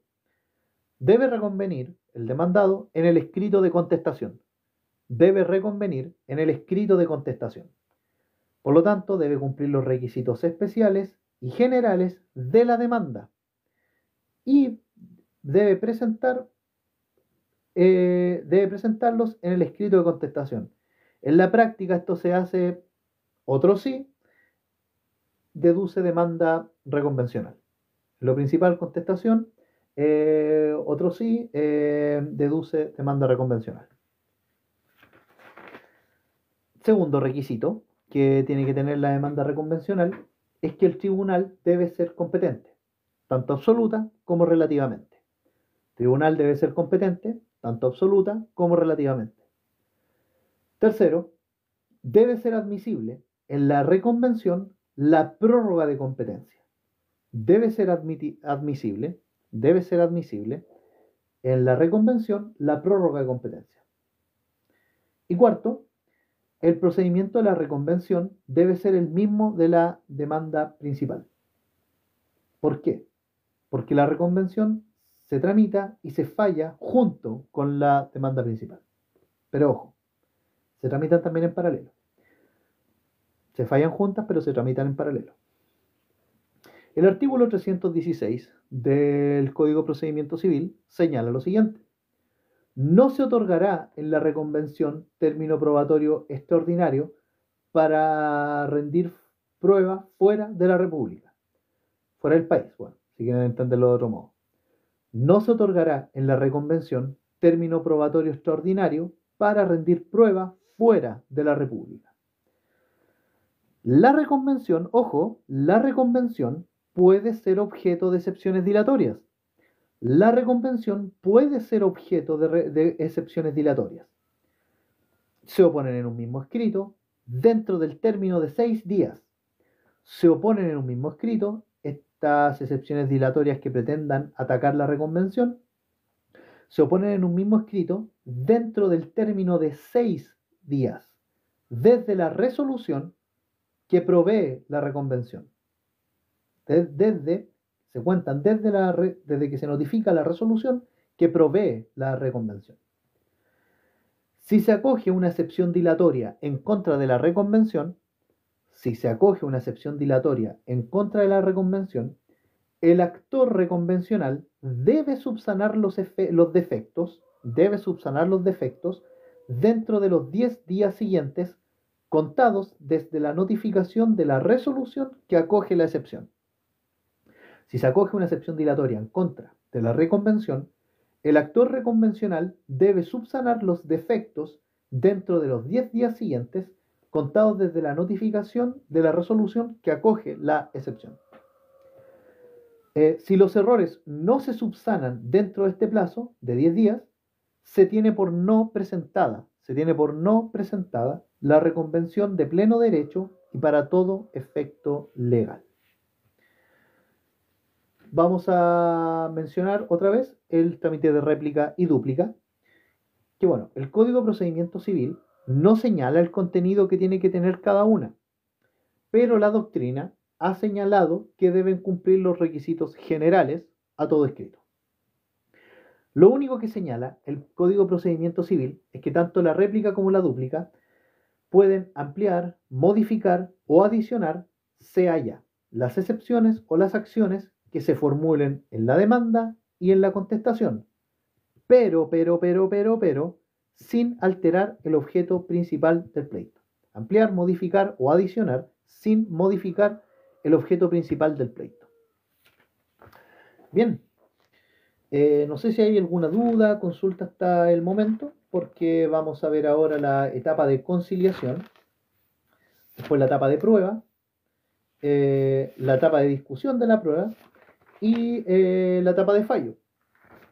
debe reconvenir el demandado en el escrito de contestación. Debe reconvenir en el escrito de contestación. Por lo tanto, debe cumplir los requisitos especiales y generales de la demanda. Y debe presentarlos en el escrito de contestación. En la práctica esto se hace, otro sí, deduce demanda reconvencional. Lo principal, contestación, otro sí, deduce demanda reconvencional. Segundo requisito que tiene que tener la demanda reconvencional es que el tribunal debe ser competente, tanto absoluta como relativamente. El tribunal debe ser competente, tanto absoluta como relativamente. Tercero, debe ser admisible en la reconvención la prórroga de competencia. Debe ser admisible en la reconvención la prórroga de competencia. Y cuarto, el procedimiento de la reconvención debe ser el mismo de la demanda principal. ¿Por qué? Porque la reconvención se tramita y se falla junto con la demanda principal. Pero ojo, se tramitan también en paralelo. Se fallan juntas, pero se tramitan en paralelo. El artículo 316 del Código de Procedimiento Civil señala lo siguiente. No se otorgará en la reconvención término probatorio extraordinario para rendir prueba fuera de la República, fuera del país, bueno, si quieren entenderlo de otro modo. No se otorgará en la reconvención término probatorio extraordinario para rendir prueba fuera de la República. La reconvención, ojo, la reconvención puede ser objeto de excepciones dilatorias. La reconvención puede ser objeto de excepciones dilatorias. Se oponen en un mismo escrito dentro del término de 6 días. se oponen en un mismo escrito, estas excepciones dilatorias que pretendan atacar la reconvención, se oponen en un mismo escrito dentro del término de 6 días, desde la resolución que provee la reconvención. Se cuentan desde que se notifica la resolución que provee la reconvención. Si se acoge una excepción dilatoria en contra de la reconvención, el actor reconvencional debe subsanar los defectos dentro de los 10 días siguientes, contados desde la notificación de la resolución que acoge la excepción. Si se acoge una excepción dilatoria en contra de la reconvención, el actor reconvencional debe subsanar los defectos dentro de los 10 días siguientes, contados desde la notificación de la resolución que acoge la excepción. Si los errores no se subsanan dentro de este plazo de 10 días, se tiene por no presentada la reconvención de pleno derecho y para todo efecto legal. Vamos a mencionar otra vez el trámite de réplica y dúplica, que bueno, el Código de Procedimiento Civil no señala el contenido que tiene que tener cada una, pero la doctrina ha señalado que deben cumplir los requisitos generales a todo escrito. Lo único que señala el Código de Procedimiento Civil es que tanto la réplica como la dúplica pueden ampliar, modificar o adicionar, sea ya las excepciones o las acciones que se formulen en la demanda y en la contestación, pero, sin alterar el objeto principal del pleito. Ampliar, modificar o adicionar sin modificar el objeto principal del pleito. Bien, no sé si hay alguna duda, consulta hasta el momento, porque vamos a ver ahora la etapa de conciliación, después la etapa de prueba, la etapa de discusión de la prueba y la etapa de fallo.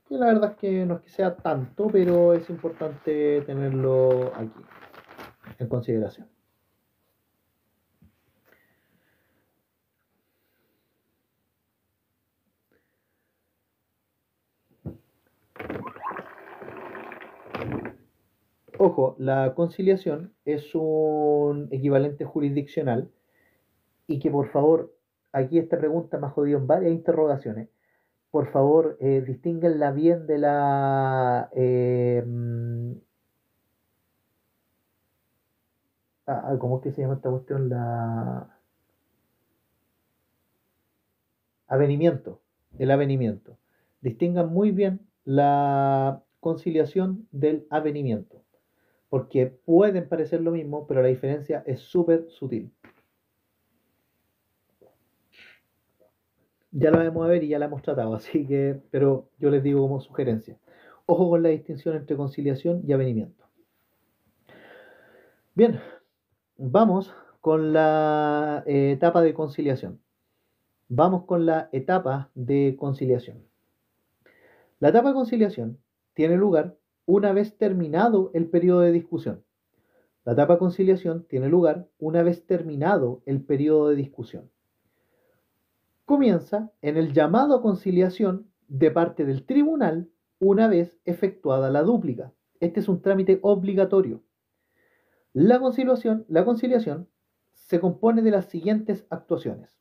Que la verdad es que no es que sea tanto, pero es importante tenerlo aquí en consideración. Ojo, la conciliación es un equivalente jurisdiccional y que por favor, aquí esta pregunta me ha jodido en varias interrogaciones. Por favor, distínguenla bien de la... ¿cómo es que se llama esta cuestión? El avenimiento. Distingan muy bien la conciliación del avenimiento, porque pueden parecer lo mismo, pero la diferencia es súper sutil. Ya la vamos a ver y ya la hemos tratado, así que, pero yo les digo como sugerencia. Ojo con la distinción entre conciliación y avenimiento. Bien, vamos con la etapa de conciliación. La etapa de conciliación tiene lugar una vez terminado el periodo de discusión. Comienza en el llamado a conciliación de parte del tribunal una vez efectuada la dúplica. Este es un trámite obligatorio. La conciliación se compone de las siguientes actuaciones,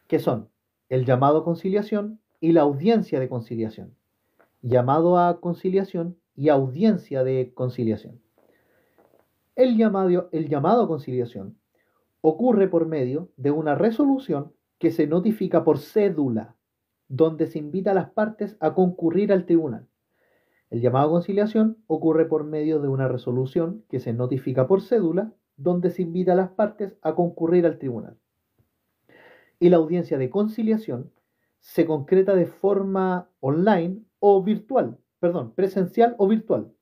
que son el llamado a conciliación y la audiencia de conciliación. Llamado a conciliación y audiencia de conciliación. El llamado a conciliación ocurre por medio de una resolución que se notifica por cédula, donde se invita a las partes a concurrir al tribunal. El llamado a conciliación ocurre por medio de una resolución que se notifica por cédula, donde se invita a las partes a concurrir al tribunal. Y la audiencia de conciliación se concreta de forma online o virtual, presencial o virtual.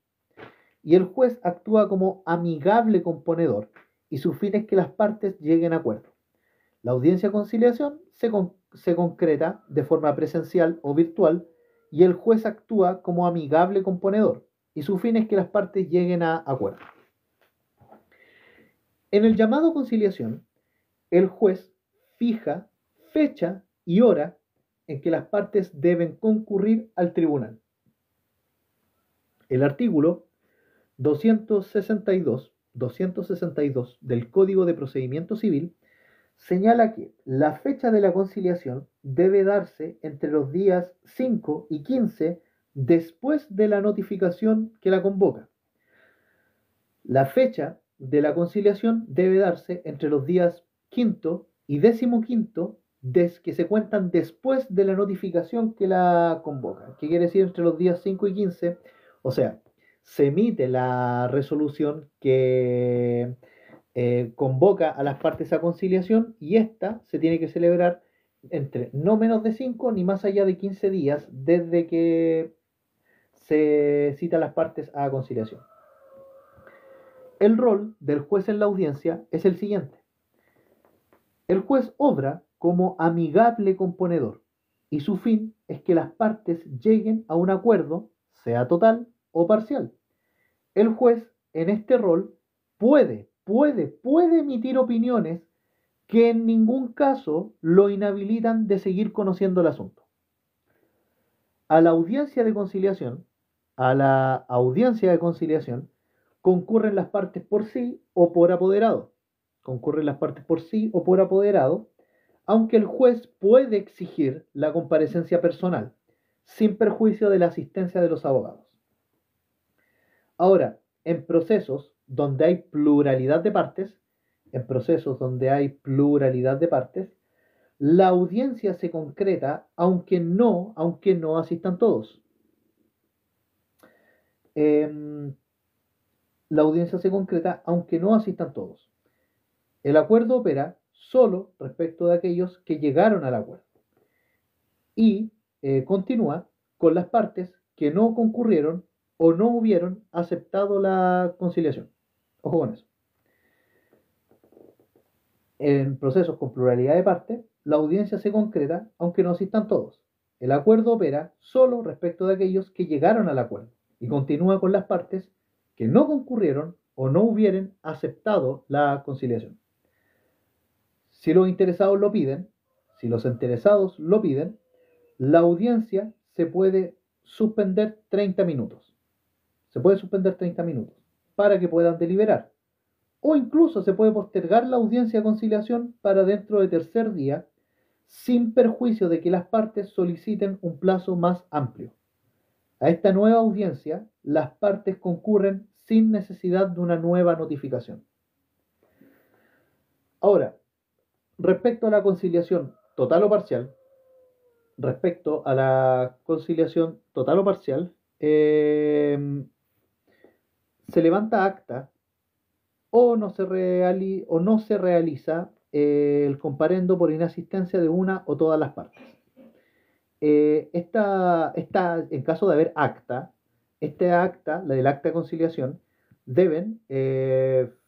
Y el juez actúa como amigable componedor y su fin es que las partes lleguen a acuerdo. La audiencia de conciliación se concreta de forma presencial o virtual y el juez actúa como amigable componedor y su fin es que las partes lleguen a acuerdo. En el llamado a conciliación, el juez fija fecha y hora en que las partes deben concurrir al tribunal. El artículo 262 del Código de Procedimiento Civil señala que la fecha de la conciliación debe darse entre los días 5 y 15 después de la notificación que la convoca. La fecha de la conciliación debe darse entre los días 5 y 15 que se cuentan después de la notificación que la convoca. ¿Qué quiere decir entre los días 5 y 15? O sea, se emite la resolución que convoca a las partes a conciliación y esta se tiene que celebrar entre no menos de 5 ni más allá de 15 días desde que se cita a las partes a conciliación. El rol del juez en la audiencia es el siguiente. El juez obra como amigable componedor y su fin es que las partes lleguen a un acuerdo, sea total o parcial. El juez en este rol puede emitir opiniones que en ningún caso lo inhabilitan de seguir conociendo el asunto. A la audiencia de conciliación concurren las partes por sí o por apoderado. Aunque el juez puede exigir la comparecencia personal, sin perjuicio de la asistencia de los abogados. Ahora, en procesos donde hay pluralidad de partes, la audiencia se concreta aunque no asistan todos. El acuerdo opera solo respecto de aquellos que llegaron al acuerdo y continúa con las partes que no concurrieron o no hubieron aceptado la conciliación. Ojo con eso. En procesos con pluralidad de partes, la audiencia se concreta aunque no asistan todos. El acuerdo opera solo respecto de aquellos que llegaron al acuerdo y continúa con las partes que no concurrieron o no hubieran aceptado la conciliación. Si los interesados lo piden, la audiencia se puede suspender 30 minutos. Para que puedan deliberar. O incluso se puede postergar la audiencia de conciliación para dentro de tercer día, sin perjuicio de que las partes soliciten un plazo más amplio. A esta nueva audiencia, las partes concurren sin necesidad de una nueva notificación. Ahora, respecto a la conciliación total o parcial, se levanta acta o no se realiza el comparendo por inasistencia de una o todas las partes. En caso de haber acta, la del acta de conciliación, deben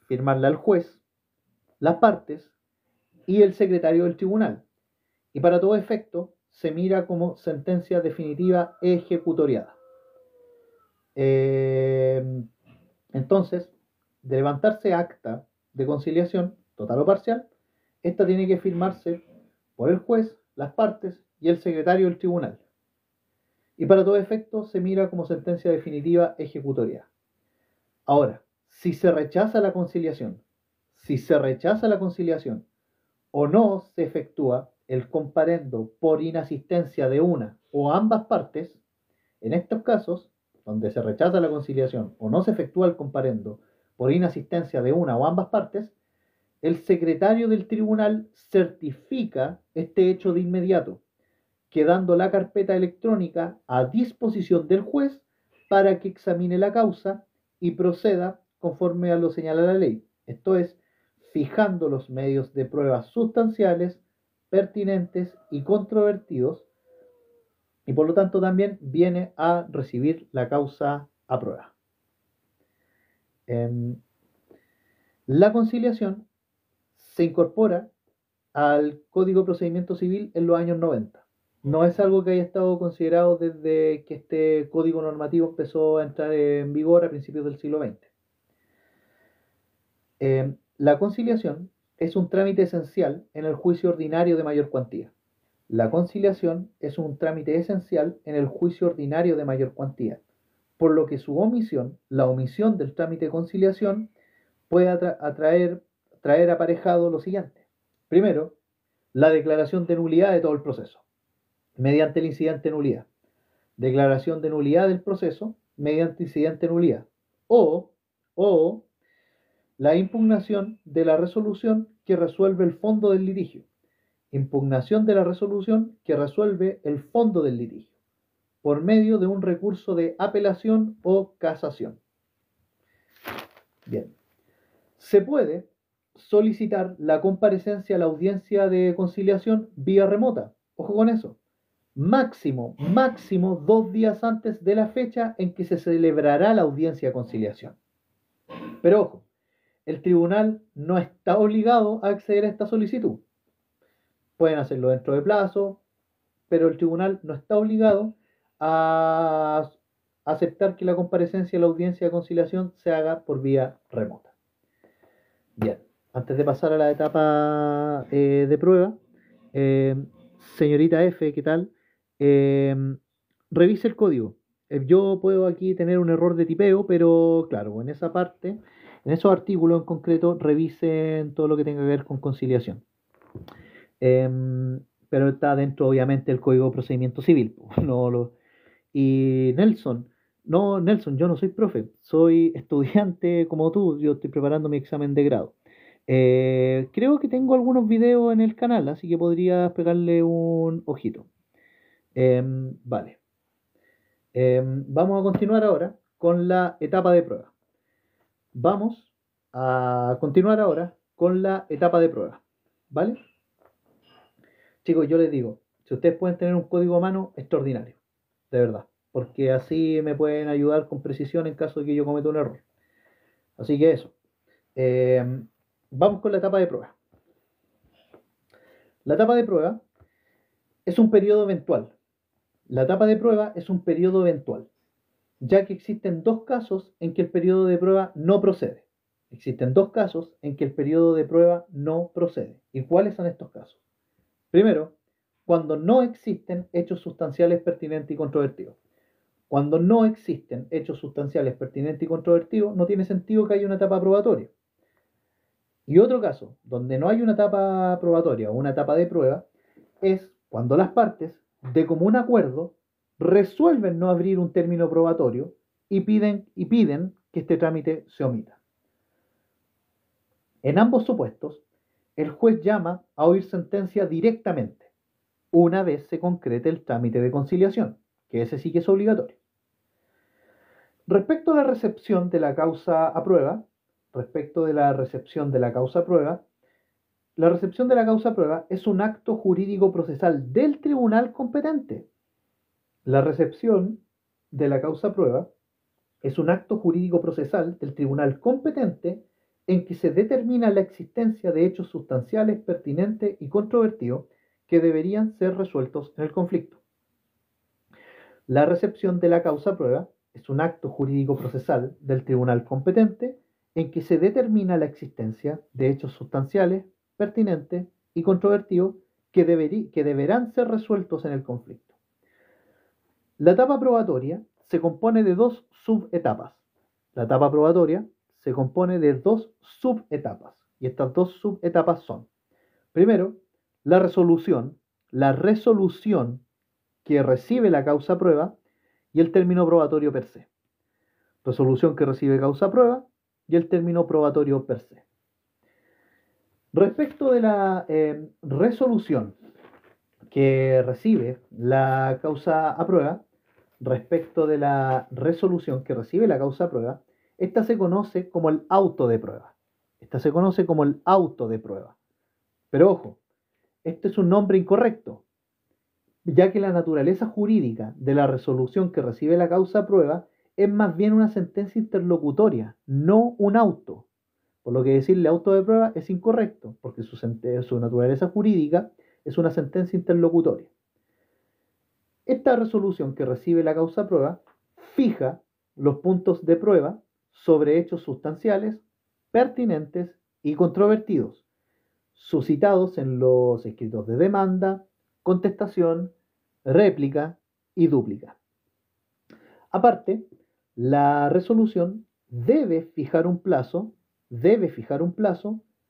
firmarla el juez, las partes y el secretario del tribunal. Y para todo efecto, se mira como sentencia definitiva ejecutoriada. Entonces, de levantarse acta de conciliación, total o parcial, esta tiene que firmarse por el juez, las partes y el secretario del tribunal. Y para todo efecto se mira como sentencia definitiva ejecutoriada. Ahora, si se rechaza la conciliación o no se efectúa el comparendo por inasistencia de una o ambas partes, en estos casos, donde se rechaza la conciliación o no se efectúa el comparendo por inasistencia de una o ambas partes, el secretario del tribunal certifica este hecho de inmediato, quedando la carpeta electrónica a disposición del juez para que examine la causa y proceda conforme a lo señala la ley. Esto es, fijando los medios de pruebas sustanciales, pertinentes y controvertidos, y por lo tanto también viene a recibir la causa a prueba. La conciliación se incorpora al Código de Procedimiento Civil en los años 90. No es algo que haya estado considerado desde que este código normativo empezó a entrar en vigor a principios del siglo XX. La conciliación es un trámite esencial en el juicio ordinario de mayor cuantía. La conciliación es un trámite esencial en el juicio ordinario de mayor cuantía, por lo que su omisión, la omisión del trámite de conciliación, puede traer aparejado lo siguiente. Primero, la declaración de nulidad de todo el proceso, mediante el incidente de nulidad. Declaración de nulidad del proceso mediante incidente de nulidad. O la impugnación de la resolución que resuelve el fondo del litigio. Impugnación de la resolución que resuelve el fondo del litigio, por medio de un recurso de apelación o casación. Bien. Se puede solicitar la comparecencia a la audiencia de conciliación vía remota. Ojo con eso. Máximo 2 días antes de la fecha en que se celebrará la audiencia de conciliación. Pero ojo, el tribunal no está obligado a acceder a esta solicitud. Pueden hacerlo dentro de plazo, pero el tribunal no está obligado a aceptar que la comparecencia a la audiencia de conciliación se haga por vía remota. Bien, antes de pasar a la etapa de prueba, señorita F, ¿qué tal? Revise el código. Yo puedo aquí tener un error de tipeo, pero claro, en esa parte, en esos artículos en concreto, revisen todo lo que tenga que ver con conciliación. Pero está dentro, obviamente, del Código de Procedimiento Civil. Y Nelson, no, Nelson, yo no soy profe, soy estudiante como tú, yo estoy preparando mi examen de grado. Creo que tengo algunos videos en el canal, así que podrías pegarle un ojito. Vale. Vamos a continuar ahora con la etapa de prueba. Vamos a continuar ahora con la etapa de prueba. ¿Vale? Chicos, yo les digo, si ustedes pueden tener un código a mano, extraordinario, de verdad, porque así me pueden ayudar con precisión en caso de que yo cometa un error. Así que eso. Vamos con la etapa de prueba. La etapa de prueba es un periodo eventual. La etapa de prueba es un periodo eventual, ya que existen dos casos en que el periodo de prueba no procede. Existen dos casos en que el periodo de prueba no procede. ¿Y cuáles son estos casos? Primero, cuando no existen hechos sustanciales pertinentes y controvertidos. Cuando no existen hechos sustanciales pertinentes y controvertidos, no tiene sentido que haya una etapa probatoria. Y otro caso, donde no hay una etapa probatoria o una etapa de prueba, es cuando las partes, de común acuerdo, resuelven no abrir un término probatorio y piden que este trámite se omita. En ambos supuestos, el juez llama a oír sentencia directamente, una vez se concrete el trámite de conciliación, que ese sí que es obligatorio. Respecto a la recepción de la causa a prueba, la recepción de la causa a prueba es un acto jurídico procesal del tribunal competente. La recepción de la causa a prueba es un acto jurídico procesal del tribunal competente en que se determina la existencia de hechos sustanciales pertinentes y controvertidos que deberían ser resueltos en el conflicto. La recepción de la causa a prueba es un acto jurídico procesal del tribunal competente en que se determina la existencia de hechos sustanciales pertinentes y controvertidos que deberán ser resueltos en el conflicto. La etapa probatoria se compone de dos subetapas. La etapa probatoria se compone de dos subetapas, y estas dos subetapas son, primero, la resolución que recibe la causa prueba y el término probatorio per se. Resolución que recibe causa prueba y el término probatorio per se. Respecto de la resolución que recibe la causa a prueba, esta se conoce como el auto de prueba. Pero ojo, este es un nombre incorrecto, ya que la naturaleza jurídica de la resolución que recibe la causa a prueba es más bien una sentencia interlocutoria, no un auto. Por lo que decirle auto de prueba es incorrecto, porque su naturaleza jurídica es una sentencia interlocutoria. Esta resolución que recibe la causa a prueba fija los puntos de prueba sobre hechos sustanciales, pertinentes y controvertidos, suscitados en los escritos de demanda, contestación, réplica y dúplica. Aparte, la resolución debe fijar un plazo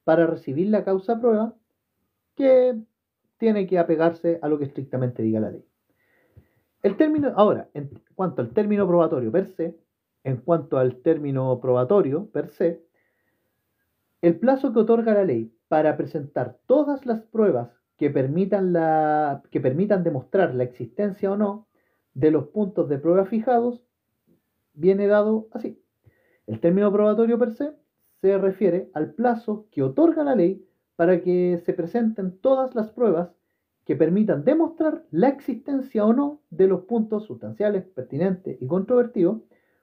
para recibir la causa prueba que tiene que apegarse a lo que estrictamente diga la ley. Ahora, en cuanto al término probatorio per se, el plazo que otorga la ley para presentar todas las pruebas que permitan demostrar la existencia o no de los puntos de prueba fijados viene dado así. El término probatorio per se refiere al plazo que otorga la ley para que se presenten todas las pruebas que permitan demostrar la existencia o no de los puntos sustanciales, pertinentes y controvertidos,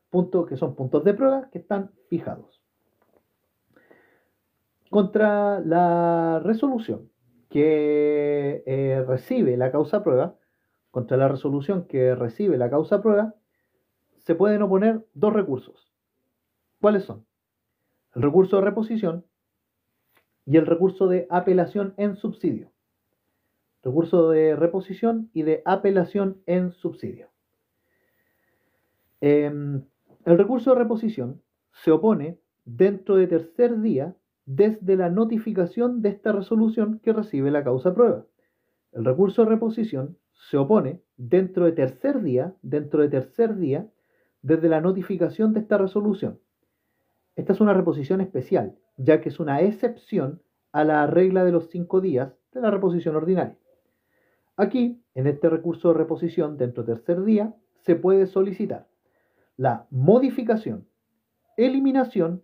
puntos que son puntos de prueba que están fijados. Contra la resolución que recibe la causa prueba, se pueden oponer dos recursos. ¿Cuáles son? El recurso de reposición y el recurso de apelación en subsidio. Recurso de reposición y de apelación en subsidio. El recurso de reposición se opone dentro de tercer día desde la notificación de esta resolución que recibe la causa prueba. El recurso de reposición se opone dentro de tercer día desde la notificación de esta resolución. Esta es una reposición especial, ya que es una excepción a la regla de los 5 días de la reposición ordinaria. Aquí, en este recurso de reposición dentro del tercer día, se puede solicitar la modificación, eliminación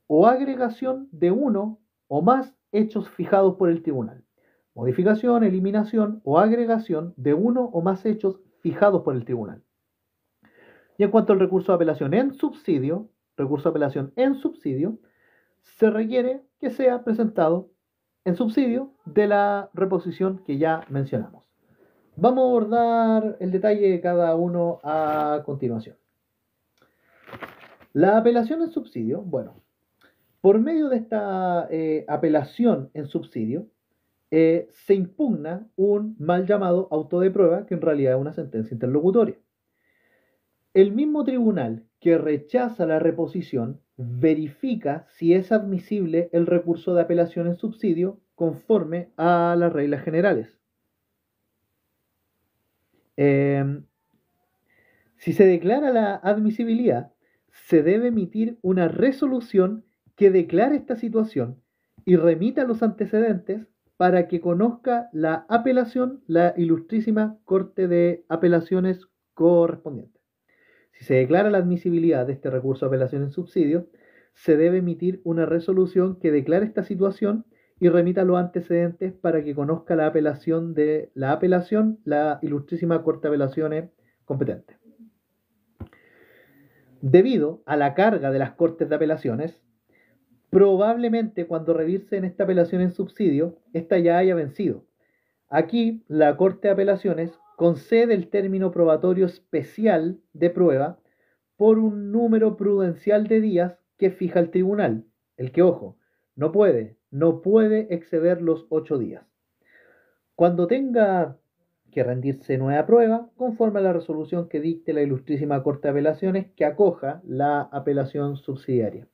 o agregación de uno o más hechos fijados por el tribunal. Modificación, eliminación o agregación de uno o más hechos fijados por el tribunal. Y en cuanto al recurso de apelación en subsidio, se requiere que sea presentado en subsidio de la reposición que ya mencionamos. Vamos a abordar el detalle de cada uno a continuación. La apelación en subsidio, por medio de esta apelación en subsidio, se impugna un mal llamado auto de prueba que en realidad es una sentencia interlocutoria. El mismo tribunal que rechaza la reposición verifica si es admisible el recurso de apelación en subsidio conforme a las reglas generales. Si se declara la admisibilidad, se debe emitir una resolución que declare esta situación y remita los antecedentes para que conozca la apelación la Ilustrísima Corte de Apelaciones correspondiente. Si se declara la admisibilidad de este recurso de apelación en subsidio, se debe emitir una resolución que declare esta situación y remita los antecedentes para que conozca la apelación la Ilustrísima Corte de Apelaciones competente. Debido a la carga de las Cortes de Apelaciones, probablemente cuando revisen esta apelación en subsidio, esta ya haya vencido. Aquí la Corte de Apelaciones concede el término probatorio especial de prueba por un número prudencial de días que fija el tribunal, el que, ojo, no puede exceder los 8 días. Cuando tenga que rendirse nueva prueba, conforme a la resolución que dicte la Ilustrísima Corte de Apelaciones que acoja la apelación subsidiaria.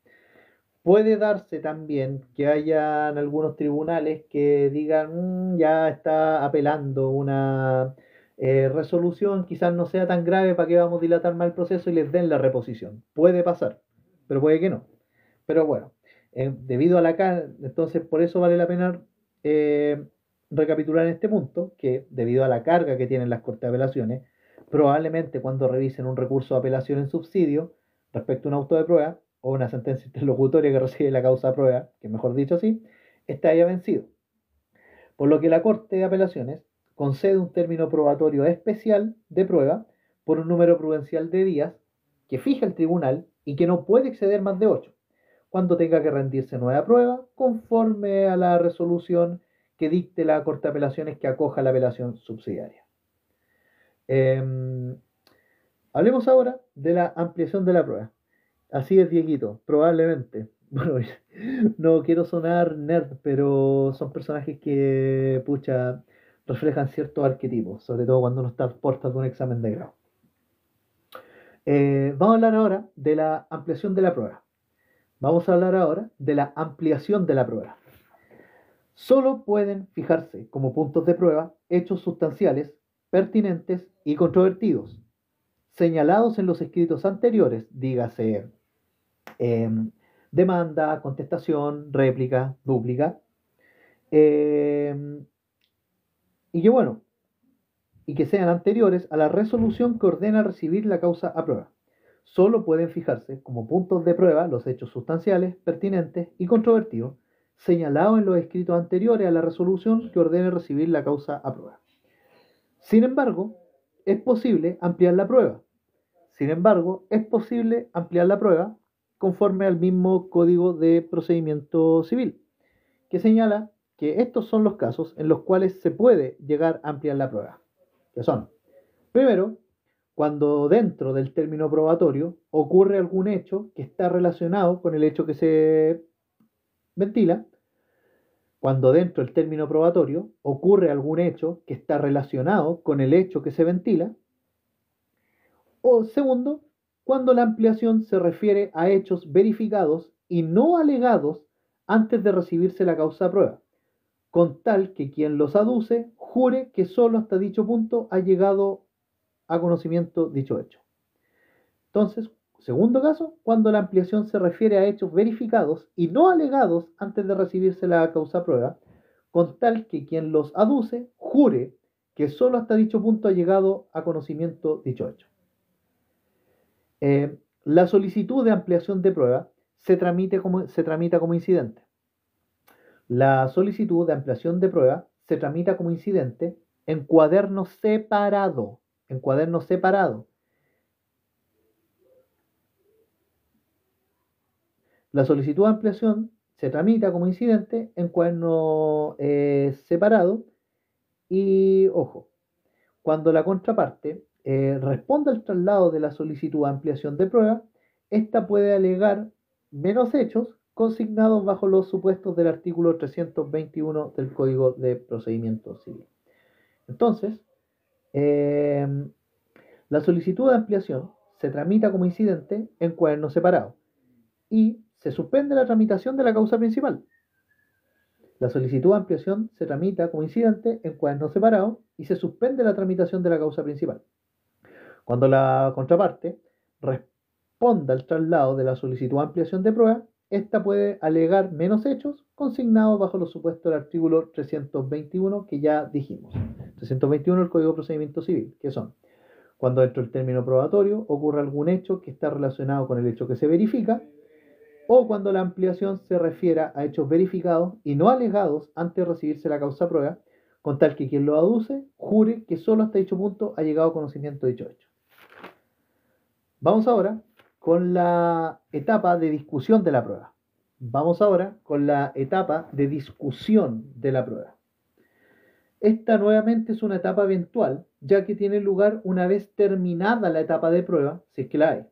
Puede darse también que hayan algunos tribunales que digan ya está apelando una resolución, quizás no sea tan grave para que vamos a dilatar más el proceso y les den la reposición. Puede pasar, pero puede que no. Pero bueno, debido a entonces por eso vale la pena recapitular en este punto que debido a la carga que tienen las Cortes de Apelaciones, probablemente cuando revisen un recurso de apelación en subsidio respecto a un auto de prueba o una sentencia interlocutoria que recibe la causa de prueba, que mejor dicho así, esta haya vencido. Por lo que la Corte de Apelaciones concede un término probatorio especial de prueba por un número prudencial de días que fija el tribunal y que no puede exceder más de 8, cuando tenga que rendirse nueva prueba conforme a la resolución que dicte la Corte de Apelaciones que acoja la apelación subsidiaria. Hablemos ahora de la ampliación de la prueba. Así es, Dieguito, probablemente. Bueno, no quiero sonar nerd, pero son personajes que, pucha, reflejan ciertos arquetipos, sobre todo cuando uno está a puertas de un examen de grado. Vamos a hablar ahora de la ampliación de la prueba. Vamos a hablar ahora de la ampliación de la prueba. Solo pueden fijarse como puntos de prueba hechos sustanciales, pertinentes y controvertidos, señalados en los escritos anteriores, dígase eh, demanda, contestación, réplica, dúplica, eh, y que bueno, y que sean anteriores a la resolución que ordena recibir la causa a prueba. Solo pueden fijarse como puntos de prueba los hechos sustanciales, pertinentes y controvertidos, señalados en los escritos anteriores a la resolución que ordene recibir la causa a prueba. Sin embargo, es posible ampliar la prueba. Sin embargo, es posible ampliar la prueba conforme al mismo Código de Procedimiento Civil, que señala que estos son los casos en los cuales se puede llegar a ampliar la prueba, que son, primero, cuando dentro del término probatorio ocurre algún hecho que está relacionado con el hecho que se ventila, cuando dentro del término probatorio ocurre algún hecho que está relacionado con el hecho que se ventila, o segundo, cuando la ampliación se refiere a hechos verificados y no alegados antes de recibirse la causa a prueba, con tal que quien los aduce jure que solo hasta dicho punto ha llegado a conocimiento dicho hecho. Entonces, segundo caso, cuando la ampliación se refiere a hechos verificados y no alegados antes de recibirse la causa a prueba, con tal que quien los aduce jure que solo hasta dicho punto ha llegado a conocimiento dicho hecho. La solicitud de ampliación de prueba se tramita como incidente. La solicitud de ampliación de prueba se tramita como incidente en cuaderno separado. En cuaderno separado. La solicitud de ampliación se tramita como incidente en cuaderno separado y, ojo, cuando la contraparte responde al traslado de la solicitud de ampliación de prueba, ésta puede alegar menos hechos consignados bajo los supuestos del artículo 321 del Código de Procedimiento Civil. Entonces, eh, la solicitud de ampliación se tramita como incidente en cuaderno separado y se suspende la tramitación de la causa principal. La solicitud de ampliación se tramita como incidente en cuaderno separado y se suspende la tramitación de la causa principal. Cuando la contraparte responda al traslado de la solicitud de ampliación de prueba, ésta puede alegar menos hechos consignados bajo los supuestos del artículo 321 que ya dijimos. 321 del Código de Procedimiento Civil, que son cuando dentro del término probatorio ocurre algún hecho que está relacionado con el hecho que se verifica, o cuando la ampliación se refiera a hechos verificados y no alegados antes de recibirse la causa prueba, con tal que quien lo aduce jure que solo hasta dicho punto ha llegado a conocimiento de dicho hecho. Vamos ahora con la etapa de discusión de la prueba. Vamos ahora con la etapa de discusión de la prueba. Esta nuevamente es una etapa eventual, ya que tiene lugar una vez terminada la etapa de prueba, si es que la hay.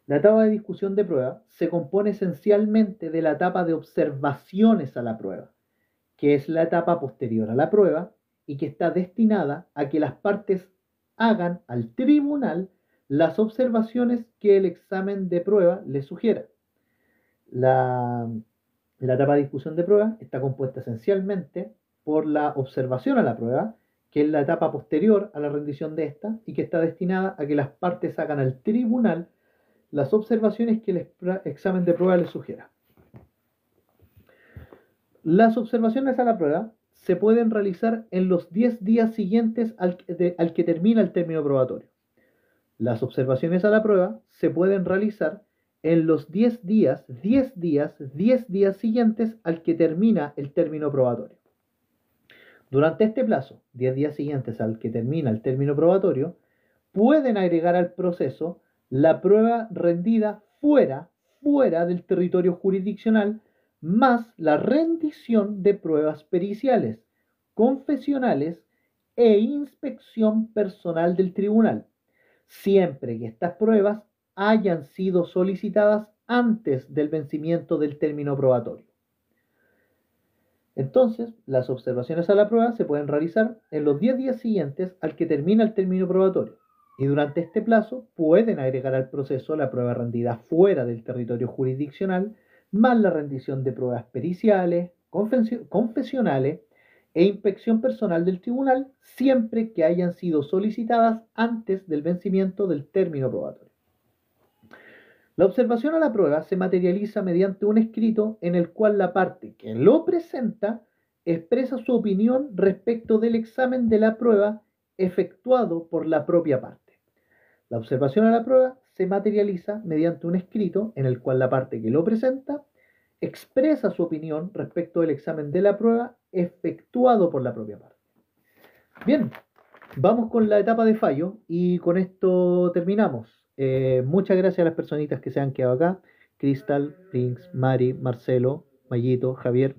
La etapa de discusión de prueba se compone esencialmente de la etapa de observaciones a la prueba, que es la etapa posterior a la prueba y que está destinada a que las partes hagan al tribunal las observaciones que el examen de prueba les sugiera. La, la etapa de discusión de prueba está compuesta esencialmente por la observación a la prueba, que es la etapa posterior a la rendición de esta y que está destinada a que las partes hagan al tribunal las observaciones que el examen de prueba les sugiera. Las observaciones a la prueba se pueden realizar en los 10 días siguientes al que termina el término probatorio. Las observaciones a la prueba se pueden realizar en los 10 días siguientes al que termina el término probatorio. Durante este plazo, 10 días siguientes al que termina el término probatorio, pueden agregar al proceso la prueba rendida fuera del territorio jurisdiccional, más la rendición de pruebas periciales, confesionales e inspección personal del tribunal, siempre que estas pruebas hayan sido solicitadas antes del vencimiento del término probatorio. Entonces, las observaciones a la prueba se pueden realizar en los 10 días siguientes al que termina el término probatorio, y durante este plazo pueden agregar al proceso la prueba rendida fuera del territorio jurisdiccional, más la rendición de pruebas periciales, confesionales e inspección personal del tribunal, siempre que hayan sido solicitadas antes del vencimiento del término probatorio. La observación a la prueba se materializa mediante un escrito en el cual la parte que lo presenta expresa su opinión respecto del examen de la prueba efectuado por la propia parte. La observación a la prueba se materializa mediante un escrito en el cual la parte que lo presenta expresa su opinión respecto del examen de la prueba efectuado por la propia parte. Bien, vamos con la etapa de fallo y con esto terminamos. Muchas gracias a las personitas que se han quedado acá. Crystal, Prince, Mari, Marcelo, Mayito, Javier.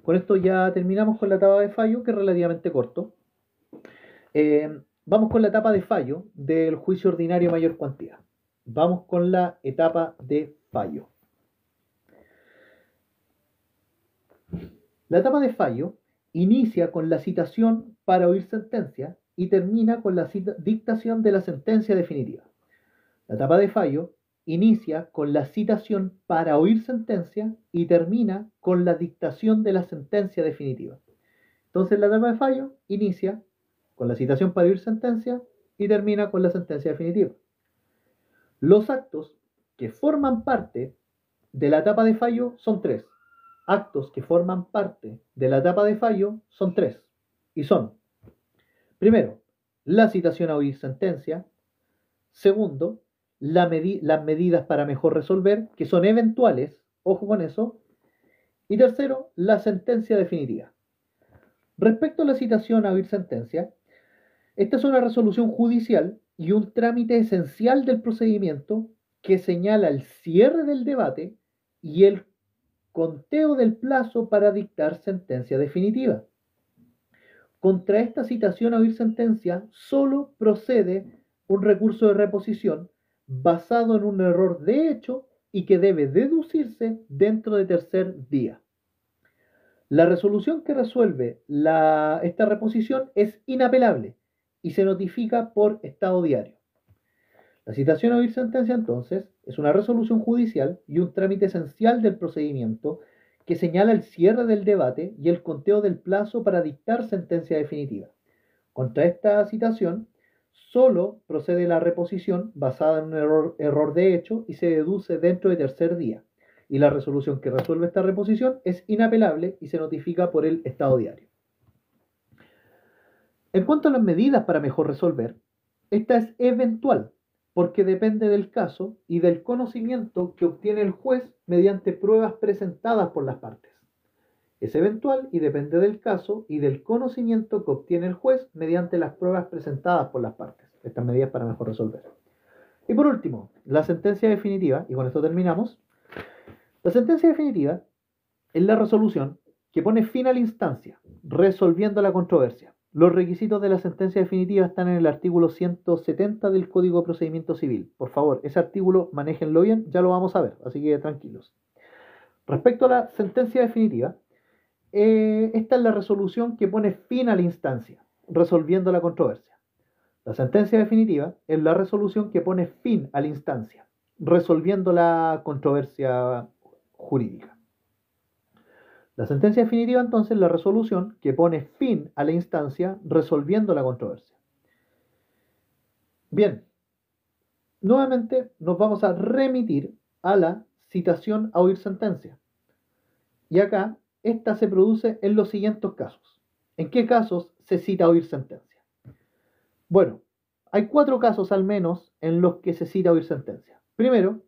Con esto ya terminamos con la etapa de fallo, que es relativamente corto. Vamos con la etapa de fallo del juicio ordinario mayor cuantía. Vamos con la etapa de fallo. La etapa de fallo inicia con la citación para oír sentencia y termina con la dictación de la sentencia definitiva. La etapa de fallo inicia con la citación para oír sentencia y termina con la dictación de la sentencia definitiva. Entonces la etapa de fallo inicia con la citación para oír sentencia y termina con la sentencia definitiva. Los actos que forman parte de la etapa de fallo son tres. Actos que forman parte de la etapa de fallo son tres. Y son, primero, la citación a oír sentencia. Segundo, las medidas para mejor resolver, que son eventuales, ojo con eso. Y tercero, la sentencia definitiva. Respecto a la citación a oír sentencia, esta es una resolución judicial y un trámite esencial del procedimiento que señala el cierre del debate y el conteo del plazo para dictar sentencia definitiva. Contra esta citación a oír sentencia solo procede un recurso de reposición basado en un error de hecho y que debe deducirse dentro de tercer día. La resolución que resuelve esta reposición es inapelable y se notifica por estado diario. La citación a oír sentencia, entonces, es una resolución judicial y un trámite esencial del procedimiento que señala el cierre del debate y el conteo del plazo para dictar sentencia definitiva. Contra esta citación, solo procede la reposición basada en un error de hecho y se deduce dentro de tercer día. Y la resolución que resuelve esta reposición es inapelable y se notifica por el estado diario. En cuanto a las medidas para mejor resolver, esta es eventual, porque depende del caso y del conocimiento que obtiene el juez mediante pruebas presentadas por las partes. Es eventual y depende del caso y del conocimiento que obtiene el juez mediante las pruebas presentadas por las partes. Estas medidas para mejor resolver. Y por último, la sentencia definitiva, y con esto terminamos. La sentencia definitiva es la resolución que pone fin a la instancia, resolviendo la controversia. Los requisitos de la sentencia definitiva están en el artículo 170 del Código de Procedimiento Civil. Por favor, ese artículo manéjenlo bien, ya lo vamos a ver, así que tranquilos. Respecto a la sentencia definitiva, esta es la resolución que pone fin a la instancia, resolviendo la controversia. La sentencia definitiva es la resolución que pone fin a la instancia, resolviendo la controversia jurídica. La sentencia definitiva, entonces, es la resolución que pone fin a la instancia, resolviendo la controversia. Bien, nuevamente nos vamos a remitir a la citación a oír sentencia. Y acá, esta se produce en los siguientes casos. ¿En qué casos se cita a oír sentencia? Bueno, hay 4 casos al menos en los que se cita a oír sentencia. Primero,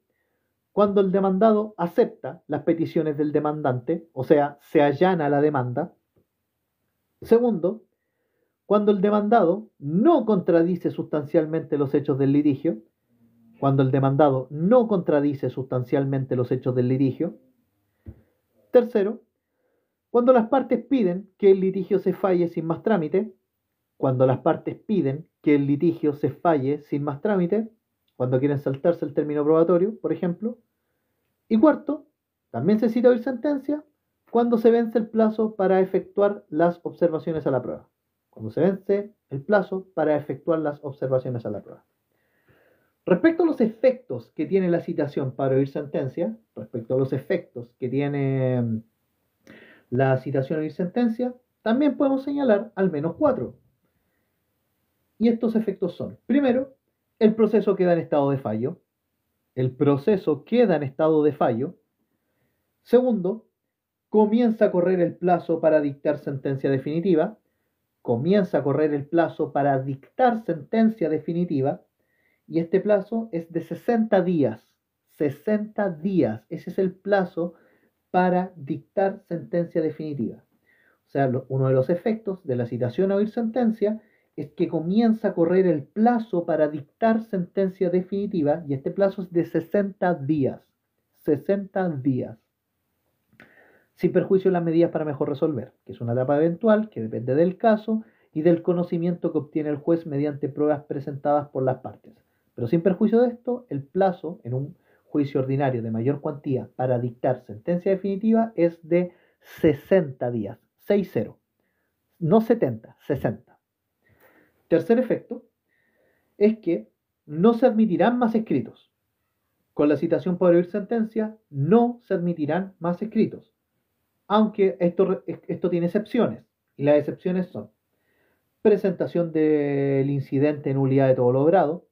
cuando el demandado acepta las peticiones del demandante, o sea, se allana la demanda. Segundo, cuando el demandado no contradice sustancialmente los hechos del litigio. Cuando el demandado no contradice sustancialmente los hechos del litigio. Tercero, cuando las partes piden que el litigio se falle sin más trámite. Cuando las partes piden que el litigio se falle sin más trámite. Cuando quieren saltarse el término probatorio, por ejemplo. Y cuarto, también se cita oír sentencia cuando se vence el plazo para efectuar las observaciones a la prueba. Cuando se vence el plazo para efectuar las observaciones a la prueba. Respecto a los efectos que tiene la citación para oír sentencia, respecto a los efectos que tiene la citación a oír sentencia, también podemos señalar al menos 4. Y estos efectos son, primero, el proceso queda en estado de fallo. El proceso queda en estado de fallo. Segundo, comienza a correr el plazo para dictar sentencia definitiva. Comienza a correr el plazo para dictar sentencia definitiva. Y este plazo es de 60 días. 60 días. Ese es el plazo para dictar sentencia definitiva. O sea, uno de los efectos de la citación a oír sentencia es que comienza a correr el plazo para dictar sentencia definitiva y este plazo es de 60 días. 60 días. Sin perjuicio de las medidas para mejor resolver, que es una etapa eventual que depende del caso y del conocimiento que obtiene el juez mediante pruebas presentadas por las partes. Pero sin perjuicio de esto, el plazo en un juicio ordinario de mayor cuantía para dictar sentencia definitiva es de 60 días. 6-0. No 70, 60. Tercer efecto es que no se admitirán más escritos. Con la citación por oír sentencia no se admitirán más escritos. Aunque esto tiene excepciones. Y las excepciones son presentación del incidente en nulidad de todo logrado,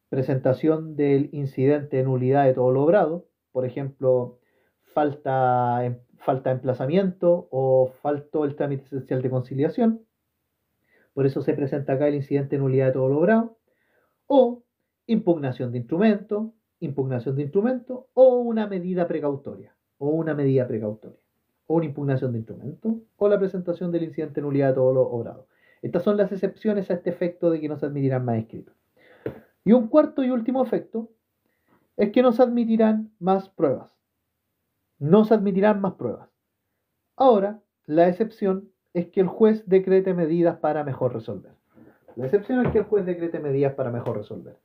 presentación del incidente en nulidad de todo logrado, por ejemplo, falta de emplazamiento o faltó el trámite esencial de conciliación, por eso se presenta acá el incidente en nulidad de todo logrado, o impugnación de instrumento o una medida precautoria, o una impugnación de instrumento, o la presentación del incidente en nulidad de todo logrado. Estas son las excepciones a este efecto de que no se admitirán más escritos. Y un cuarto y último efecto es que no se admitirán más pruebas. No se admitirán más pruebas. Ahora, la excepción es que el juez decrete medidas para mejor resolver. La excepción es que el juez decrete medidas para mejor resolver.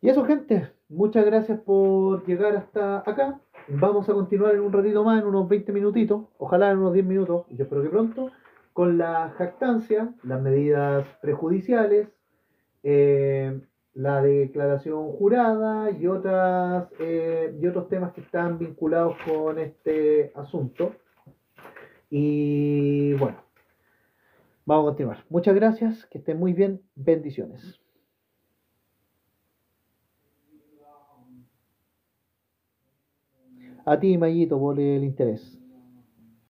Y eso, gente, muchas gracias por llegar hasta acá. Vamos a continuar en un ratito más, en unos 20 minutitos, ojalá en unos 10 minutos, yo espero que pronto, con la jactancia, las medidas prejudiciales, la declaración jurada y otros temas que están vinculados con este asunto. Y bueno, vamos a continuar. Muchas gracias, que estén muy bien, bendiciones. A ti, Mayito, por el interés.